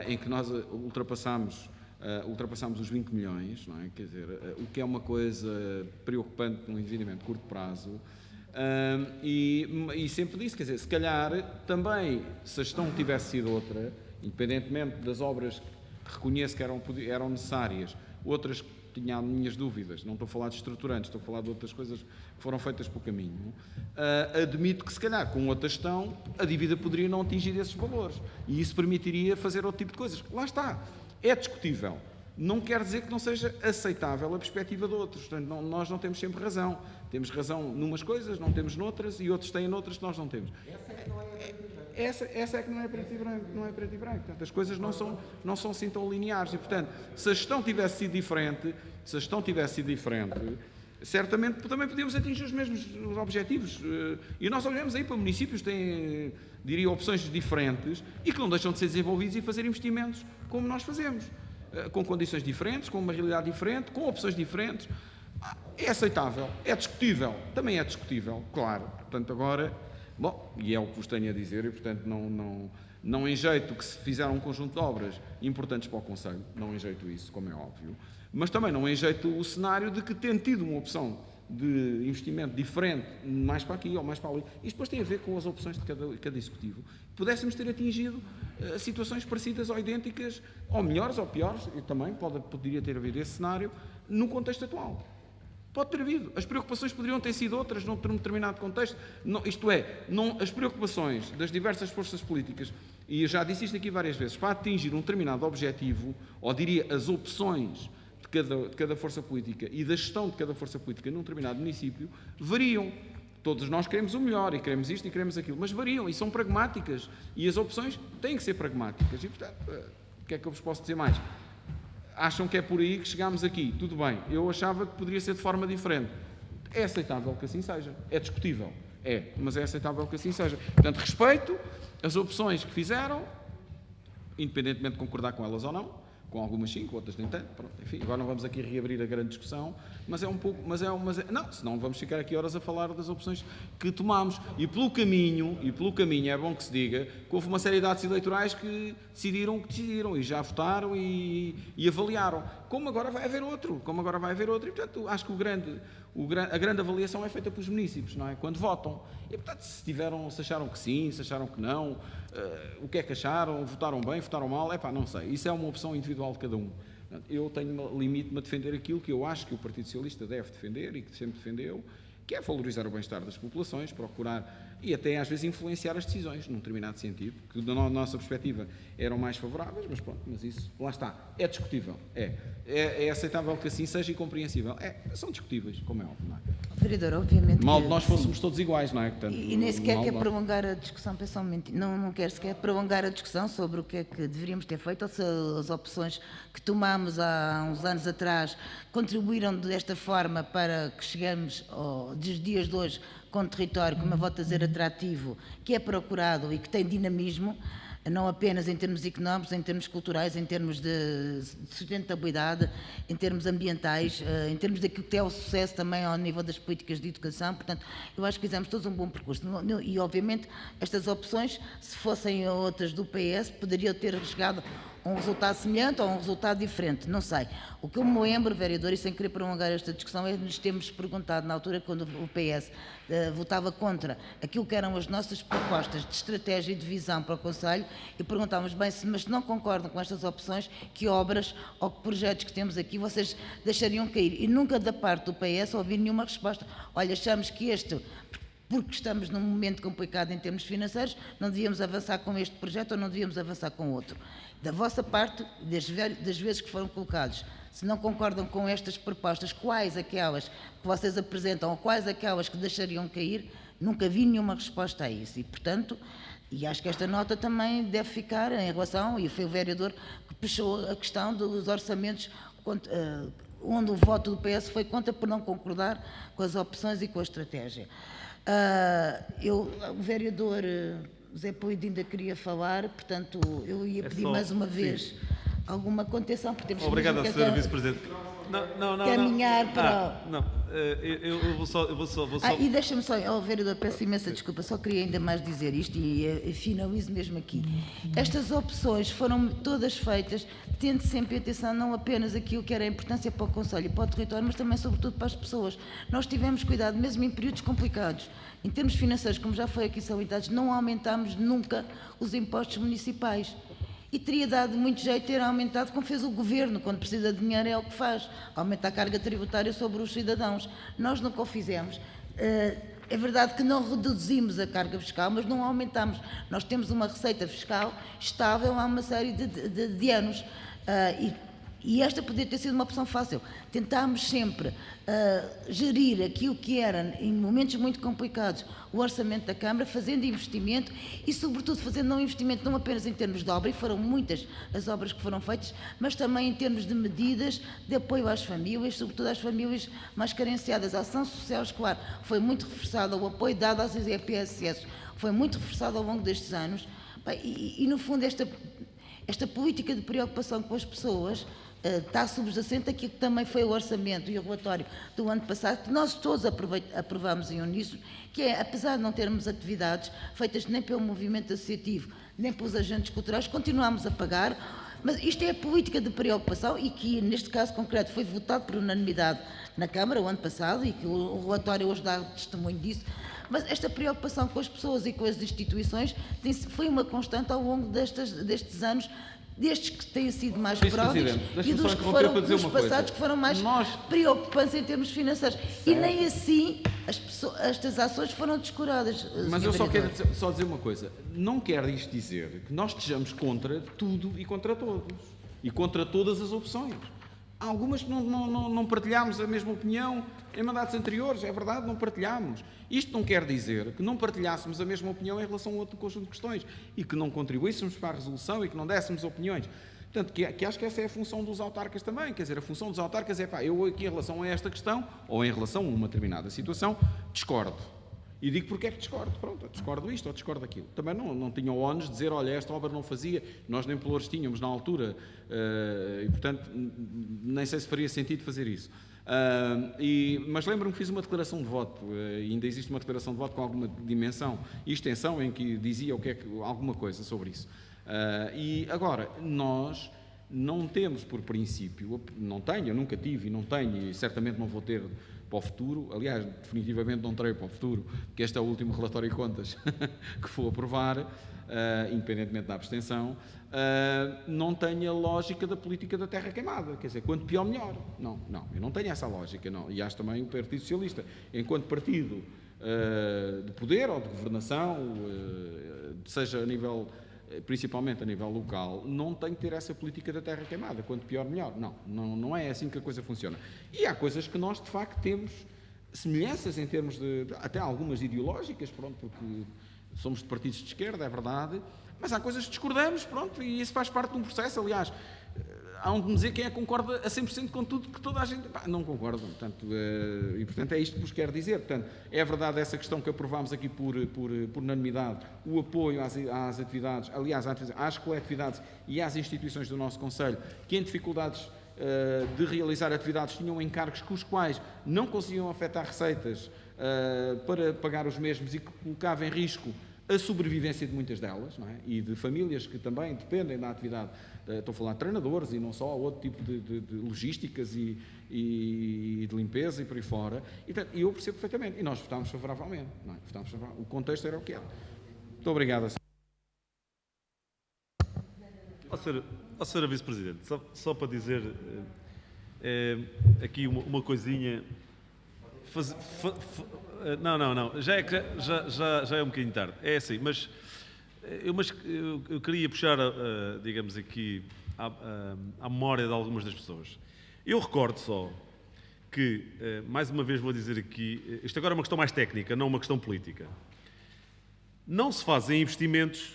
em que nós ultrapassámos os 20 milhões, não é? Quer dizer, o que é uma coisa preocupante num endividamento de curto prazo. E sempre disse, quer dizer, se calhar também, se a gestão tivesse sido outra, independentemente das obras que reconheço que eram necessárias, outras que tinha minhas dúvidas, não estou a falar de estruturantes, estou a falar de outras coisas que foram feitas pelo caminho, admito que se calhar com outra gestão a dívida poderia não atingir esses valores e isso permitiria fazer outro tipo de coisas. Lá está, é discutível. Não quer dizer que não seja aceitável a perspectiva de outros. Portanto, nós não temos sempre razão. Temos razão numas coisas, não temos noutras, e outros têm noutras que nós não temos. Essa é que não é preto e branco. Não é preto e branco. Portanto, as coisas não são assim tão lineares. E, portanto, se a gestão tivesse sido diferente, certamente também podíamos atingir os mesmos objetivos. E nós olhamos aí para municípios que têm, diria, opções diferentes e que não deixam de ser desenvolvidos e fazer investimentos como nós fazemos. Com condições diferentes, com uma realidade diferente, com opções diferentes. É aceitável, é discutível, também é discutível, claro. Portanto, agora, bom, e é o que vos tenho a dizer, e portanto não enjeito que se fizeram um conjunto de obras importantes para o Conselho, não enjeito isso, como é óbvio, mas também não enjeito o cenário de que tendo tido uma opção de investimento diferente, mais para aqui ou mais para ali. Isto depois tem a ver com as opções de cada executivo. Pudéssemos ter atingido situações parecidas ou idênticas, ou melhores ou piores, e também poderia ter havido esse cenário, no contexto atual. Pode ter havido. As preocupações poderiam ter sido outras num determinado contexto. Não, isto é, as preocupações das diversas forças políticas, e eu já disse isto aqui várias vezes, para atingir um determinado objetivo, ou diria as opções de cada força política e da gestão de cada força política num determinado município, variam. Todos nós queremos o melhor, e queremos isto e queremos aquilo, mas variam e são pragmáticas. E as opções têm que ser pragmáticas. E, portanto, o que é que eu vos posso dizer mais? Acham que é por aí que chegámos aqui? Tudo bem. Eu achava que poderia ser de forma diferente. É aceitável que assim seja. É discutível. É, mas é aceitável que assim seja. Portanto, respeito as opções que fizeram, independentemente de concordar com elas ou não, com algumas sim, com outras nem tanto. Pronto, enfim, agora não vamos aqui reabrir a grande discussão, mas é um pouco, não, senão vamos ficar aqui horas a falar das opções que tomamos. E pelo caminho é bom que se diga que houve uma série de atos eleitorais que decidiram e já votaram e avaliaram. Como agora vai haver outro, e portanto acho que a grande avaliação é feita pelos municípios, não é? Quando votam. E portanto se acharam que sim, se acharam que não, o que é que acharam, votaram bem, votaram mal, não sei. Isso é uma opção individual de cada um. Eu limito-me a defender aquilo que eu acho que o Partido Socialista deve defender e que sempre defendeu, que é valorizar o bem-estar das populações, procurar e até às vezes influenciar as decisões num determinado sentido, que da nossa perspectiva eram mais favoráveis, mas pronto, mas isso, lá está, é discutível, é aceitável que assim seja e compreensível, são discutíveis, como é óbvio, não é? Vereador, obviamente. Mal de nós fôssemos todos iguais, não é? Portanto, e nem sequer quer prolongar a discussão, pessoalmente, não quer sequer prolongar a discussão sobre o que é que deveríamos ter feito, ou se as opções que tomámos há uns anos atrás contribuíram desta forma para que chegamos dos dias de hoje com um território, como eu volto a dizer, atrativo, que é procurado e que tem dinamismo, não apenas em termos económicos, em termos culturais, em termos de sustentabilidade, em termos ambientais, em termos daquilo que é o sucesso também ao nível das políticas de educação. Portanto, eu acho que fizemos todos um bom percurso. E, obviamente, estas opções, se fossem outras do PS, poderiam ter chegado a um resultado semelhante ou a um resultado diferente, não sei. O que eu me lembro, vereador, e sem querer prolongar esta discussão, é nos termos perguntado na altura, quando o PS votava contra aquilo que eram as nossas propostas de estratégia e de visão para o Conselho, e perguntávamos, bem, mas se não concordam com estas opções, que obras ou que projetos que temos aqui vocês deixariam cair? E nunca da parte do PS ouvi nenhuma resposta. Olha, achamos que porque estamos num momento complicado em termos financeiros, não devíamos avançar com este projeto ou não devíamos avançar com outro. Da vossa parte, das vezes que foram colocados, se não concordam com estas propostas, quais aquelas que vocês apresentam ou quais aquelas que deixariam cair, nunca vi nenhuma resposta a isso. E, portanto, e acho que esta nota também deve ficar em relação, e foi o vereador que puxou a questão dos orçamentos, onde o voto do PS foi contra por não concordar com as opções e com a estratégia. O vereador José Polido ainda queria falar, portanto, eu ia pedir mais uma vez alguma contenção, porque temos Obrigado, Sra. Vice-Presidente. Caminhar para... Eu vou só... E deixa-me só, vereador, peço imensa desculpa, só queria ainda mais dizer isto e finalizo mesmo aqui. Estas opções foram todas feitas tendo sempre atenção não apenas aquilo que era a importância para o Conselho e para o território, mas também, sobretudo, para as pessoas. Nós tivemos cuidado, mesmo em períodos complicados, em termos financeiros, como já foi aqui salientado, não aumentámos nunca os impostos municipais. E teria dado muito jeito ter aumentado, como fez o Governo, quando precisa de dinheiro é o que faz, aumenta a carga tributária sobre os cidadãos. Nós nunca o fizemos. É verdade que não reduzimos a carga fiscal, mas não aumentamos. Nós temos uma receita fiscal estável há uma série de anos. E esta poderia ter sido uma opção fácil. Tentámos sempre gerir aquilo que era, em momentos muito complicados, o orçamento da Câmara, fazendo investimento e, sobretudo, fazendo um investimento não apenas em termos de obra, e foram muitas as obras que foram feitas, mas também em termos de medidas de apoio às famílias, sobretudo às famílias mais carenciadas. A ação social escolar foi muito reforçada, o apoio dado às EPSS foi muito reforçado ao longo destes anos. E no fundo, esta política de preocupação com as pessoas está subjacente àquilo que também foi o orçamento e o relatório do ano passado, que nós todos aprovamos em uníssono, que é, apesar de não termos atividades feitas nem pelo movimento associativo, nem pelos agentes culturais, continuamos a pagar, mas isto é a política de preocupação e que, neste caso concreto, foi votado por unanimidade na Câmara o ano passado e que o relatório hoje dá testemunho disso. Mas esta preocupação com as pessoas e com as instituições foi uma constante ao longo destes anos, destes que têm sido mais Vice pródigos Presidente, e deixa-me só dos que interromper foram para dizer dos uma coisa. passados que foram mais preocupantes em termos financeiros. E nem assim estas ações foram descuradas. Mas Sr. eu só quero Vereador. só dizer uma coisa. Não quer isto dizer que nós estejamos contra tudo e contra todos. E contra todas as opções. Há algumas que não partilhámos a mesma opinião em mandatos anteriores, é verdade, não partilhámos. Isto não quer dizer que não partilhássemos a mesma opinião em relação a outro conjunto de questões e que não contribuíssemos para a resolução e que não dessemos opiniões. Portanto, que acho que essa é a função dos autarcas também. Quer dizer, a função dos autarcas é, eu aqui em relação a esta questão ou em relação a uma determinada situação, discordo. E digo porque é que discordo. Pronto, discordo isto ou discordo aquilo. Também não tinha o ónus de dizer, olha, esta obra não fazia, nós nem pelouros tínhamos na altura, e portanto nem sei se faria sentido fazer isso. Mas lembro-me que fiz uma declaração de voto, ainda existe uma declaração de voto com alguma dimensão e extensão em que dizia alguma coisa sobre isso. E agora, nós não temos por princípio, eu nunca tive e não tenho e certamente não vou ter para o futuro, aliás, definitivamente não terei para o futuro, porque este é o último relatório de contas que vou aprovar, independentemente da abstenção, não tenho a lógica da política da terra queimada, quer dizer, quanto pior melhor. Não, eu não tenho essa lógica, não. E acho também o Partido Socialista, enquanto partido de poder ou de governação, seja a nível, principalmente a nível local, não tem que ter essa política da terra queimada, quanto pior melhor. Não é assim que a coisa funciona. E há coisas que nós, de facto, temos semelhanças em termos de, até algumas ideológicas, pronto, porque somos de partidos de esquerda, é verdade, mas há coisas que discordamos, pronto, e isso faz parte de um processo. Aliás, há um de me dizer quem é que concorda a 100% com tudo que toda a gente... não concorda, portanto, e portanto é isto que vos quero dizer. Portanto, é verdade essa questão que aprovámos aqui por unanimidade, o apoio às atividades, aliás, às coletividades e às instituições do nosso Conselho, que em dificuldades de realizar atividades tinham encargos com os quais não conseguiam afetar receitas para pagar os mesmos e que colocava em risco a sobrevivência de muitas delas, não é? E de famílias que também dependem da atividade. Estou a falar de treinadores e não só, outro tipo de logísticas e de limpeza e por aí fora. E eu percebo perfeitamente. E nós votámos favoravelmente. Não é? Votámos favoravelmente. O contexto era o que era. Muito obrigado. Sra. Vice-Presidente, só para dizer aqui uma coisinha. Não. Já é um bocadinho tarde. É assim, mas eu queria puxar, digamos aqui, à memória de algumas das pessoas. Eu recordo só que, mais uma vez vou dizer aqui, isto agora é uma questão mais técnica, não uma questão política. Não se fazem investimentos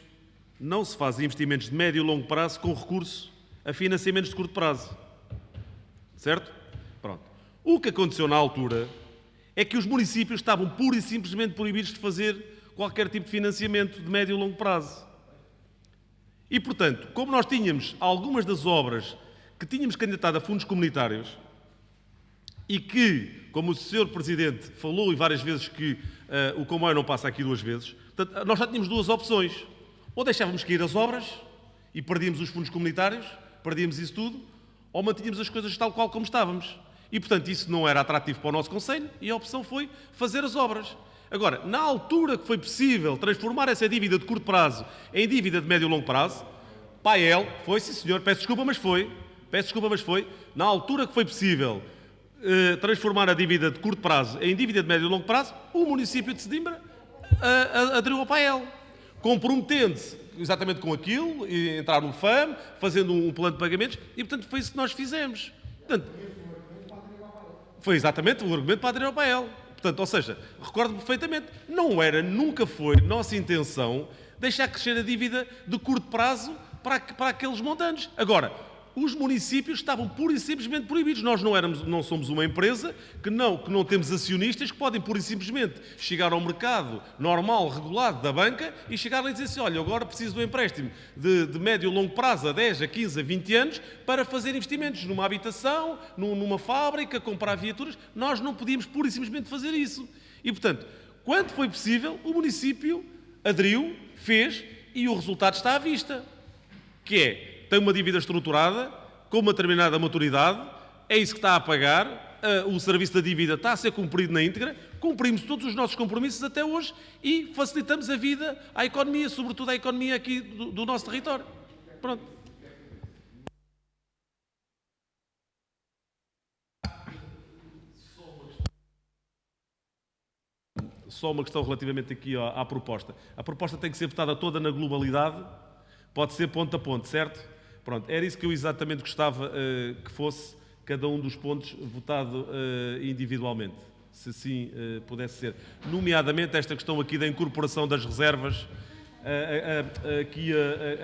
de médio e longo prazo com recurso a financiamentos de curto prazo. Certo? Pronto. O que aconteceu na altura é que os municípios estavam pura e simplesmente proibidos de fazer qualquer tipo de financiamento de médio e longo prazo. E, portanto, como nós tínhamos algumas das obras que tínhamos candidatado a fundos comunitários e que, como o Sr. Presidente falou e várias vezes que o comboio não passa aqui duas vezes, portanto, nós já tínhamos duas opções. Ou deixávamos cair as obras e perdíamos os fundos comunitários, perdíamos isso tudo, ou mantínhamos as coisas tal qual como estávamos. E, portanto, isso não era atrativo para o nosso Conselho e a opção foi fazer as obras. Agora, na altura que foi possível transformar essa dívida de curto prazo em dívida de médio e longo prazo, PAEL, foi, sim senhor, peço desculpa, mas foi, na altura que foi possível transformar a dívida de curto prazo em dívida de médio e longo prazo, o município de Sesimbra aderiu ao PAEL, comprometendo-se exatamente com aquilo, e entrar no FAM, fazendo um plano de pagamentos, e, portanto, foi isso que nós fizemos. Portanto, foi exatamente o argumento para aderir ao PAEL. Portanto, ou seja, recordo-me perfeitamente, nunca foi nossa intenção deixar crescer a dívida de curto prazo para aqueles montantes. Agora, os municípios estavam pura e simplesmente proibidos. Nós não somos uma empresa que não temos acionistas que podem pura e simplesmente chegar ao mercado normal, regulado da banca e chegar lá e dizer assim, olha, agora preciso de um empréstimo de médio e longo prazo a 10, a 15, a 20 anos para fazer investimentos numa habitação, numa fábrica, comprar viaturas. Nós não podíamos pura e simplesmente fazer isso. E, portanto, quando foi possível, o município aderiu, fez e o resultado está à vista, que é tem uma dívida estruturada, com uma determinada maturidade, é isso que está a pagar, o serviço da dívida está a ser cumprido na íntegra, cumprimos todos os nossos compromissos até hoje e facilitamos a vida à economia, sobretudo à economia aqui do nosso território. Pronto. só uma questão relativamente aqui à proposta. A proposta tem que ser votada toda na globalidade, pode ser ponto a ponto, certo? Pronto, era isso que eu exatamente gostava que fosse cada um dos pontos votado individualmente, se assim pudesse ser. Nomeadamente esta questão aqui da incorporação das reservas, aqui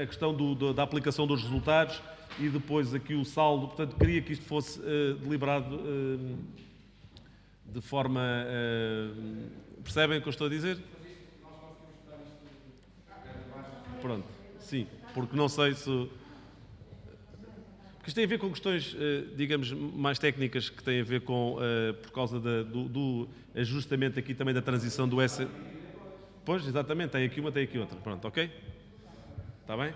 a questão da aplicação dos resultados e depois aqui o saldo. Portanto, queria que isto fosse deliberado de forma... percebem o que eu estou a dizer? Pronto, sim, porque não sei se... Porque isto tem a ver com questões, digamos, mais técnicas que têm a ver com, por causa do ajustamento aqui também da transição do S... Pois, exatamente, tem aqui uma, tem aqui outra. Pronto, ok? Está bem?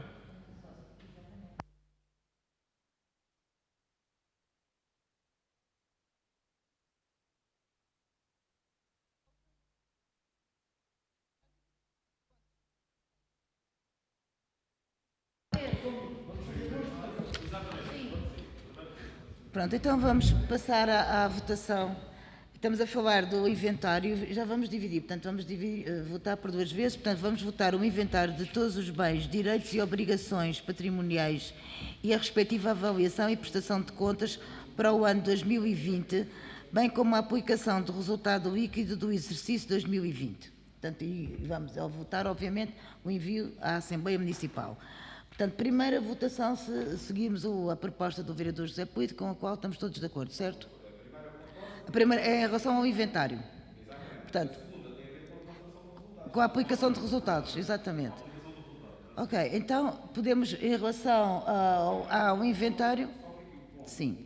Pronto, então vamos passar à votação. Estamos a falar do inventário, já vamos dividir, portanto vamos votar por duas vezes, portanto vamos votar o inventário de todos os bens, direitos e obrigações patrimoniais e a respectiva avaliação e prestação de contas para o ano 2020, bem como a aplicação do resultado líquido do exercício 2020. Portanto, e vamos votar, obviamente, o envio à Assembleia Municipal. Portanto, primeira votação, se seguimos a proposta do vereador José Puido, com a qual estamos todos de acordo, certo? A primeira é em relação ao inventário. Portanto, com a aplicação de resultados, exatamente. Ok, então podemos, em relação ao inventário, sim.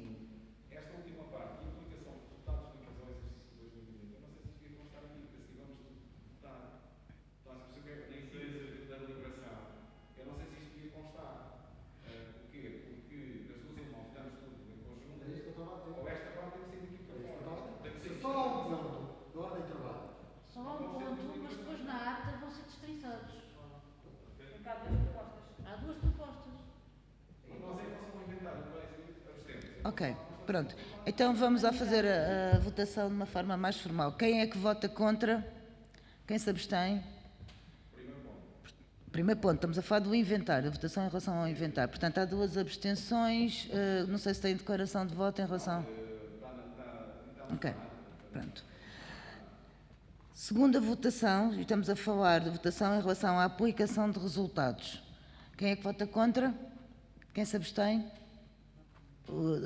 Só há um ponto, mas depois na ata vão ser distribuídos. Há duas propostas. Ok, pronto. Então vamos a fazer a votação de uma forma mais formal. Quem é que vota contra? Quem se abstém? Primeiro ponto, estamos a falar do inventário, a votação em relação ao inventário. Portanto, há duas abstenções. Não sei se tem declaração de voto em relação... Ok, pronto. Segunda votação, e estamos a falar de votação em relação à aplicação de resultados. Quem é que vota contra? Quem se abstém?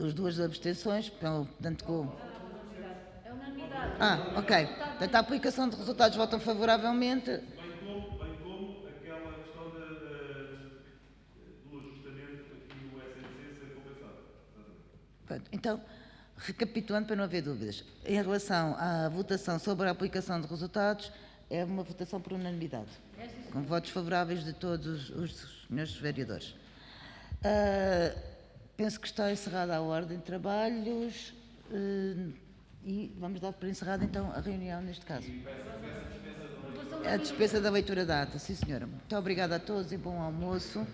As duas abstenções, portanto, com... É unanimidade. Ok. Portanto, a aplicação de resultados votam favoravelmente. Bem como aquela questão do ajustamento aqui do SNC ser compensado. Pronto, então, recapitulando para não haver dúvidas, em relação à votação sobre a aplicação de resultados, é uma votação por unanimidade, com votos favoráveis de todos os senhores vereadores. Penso que está encerrada a ordem de trabalhos e vamos dar por encerrada então a reunião neste caso. A dispensa da leitura da ata, sim senhora. Muito obrigada a todos e bom almoço.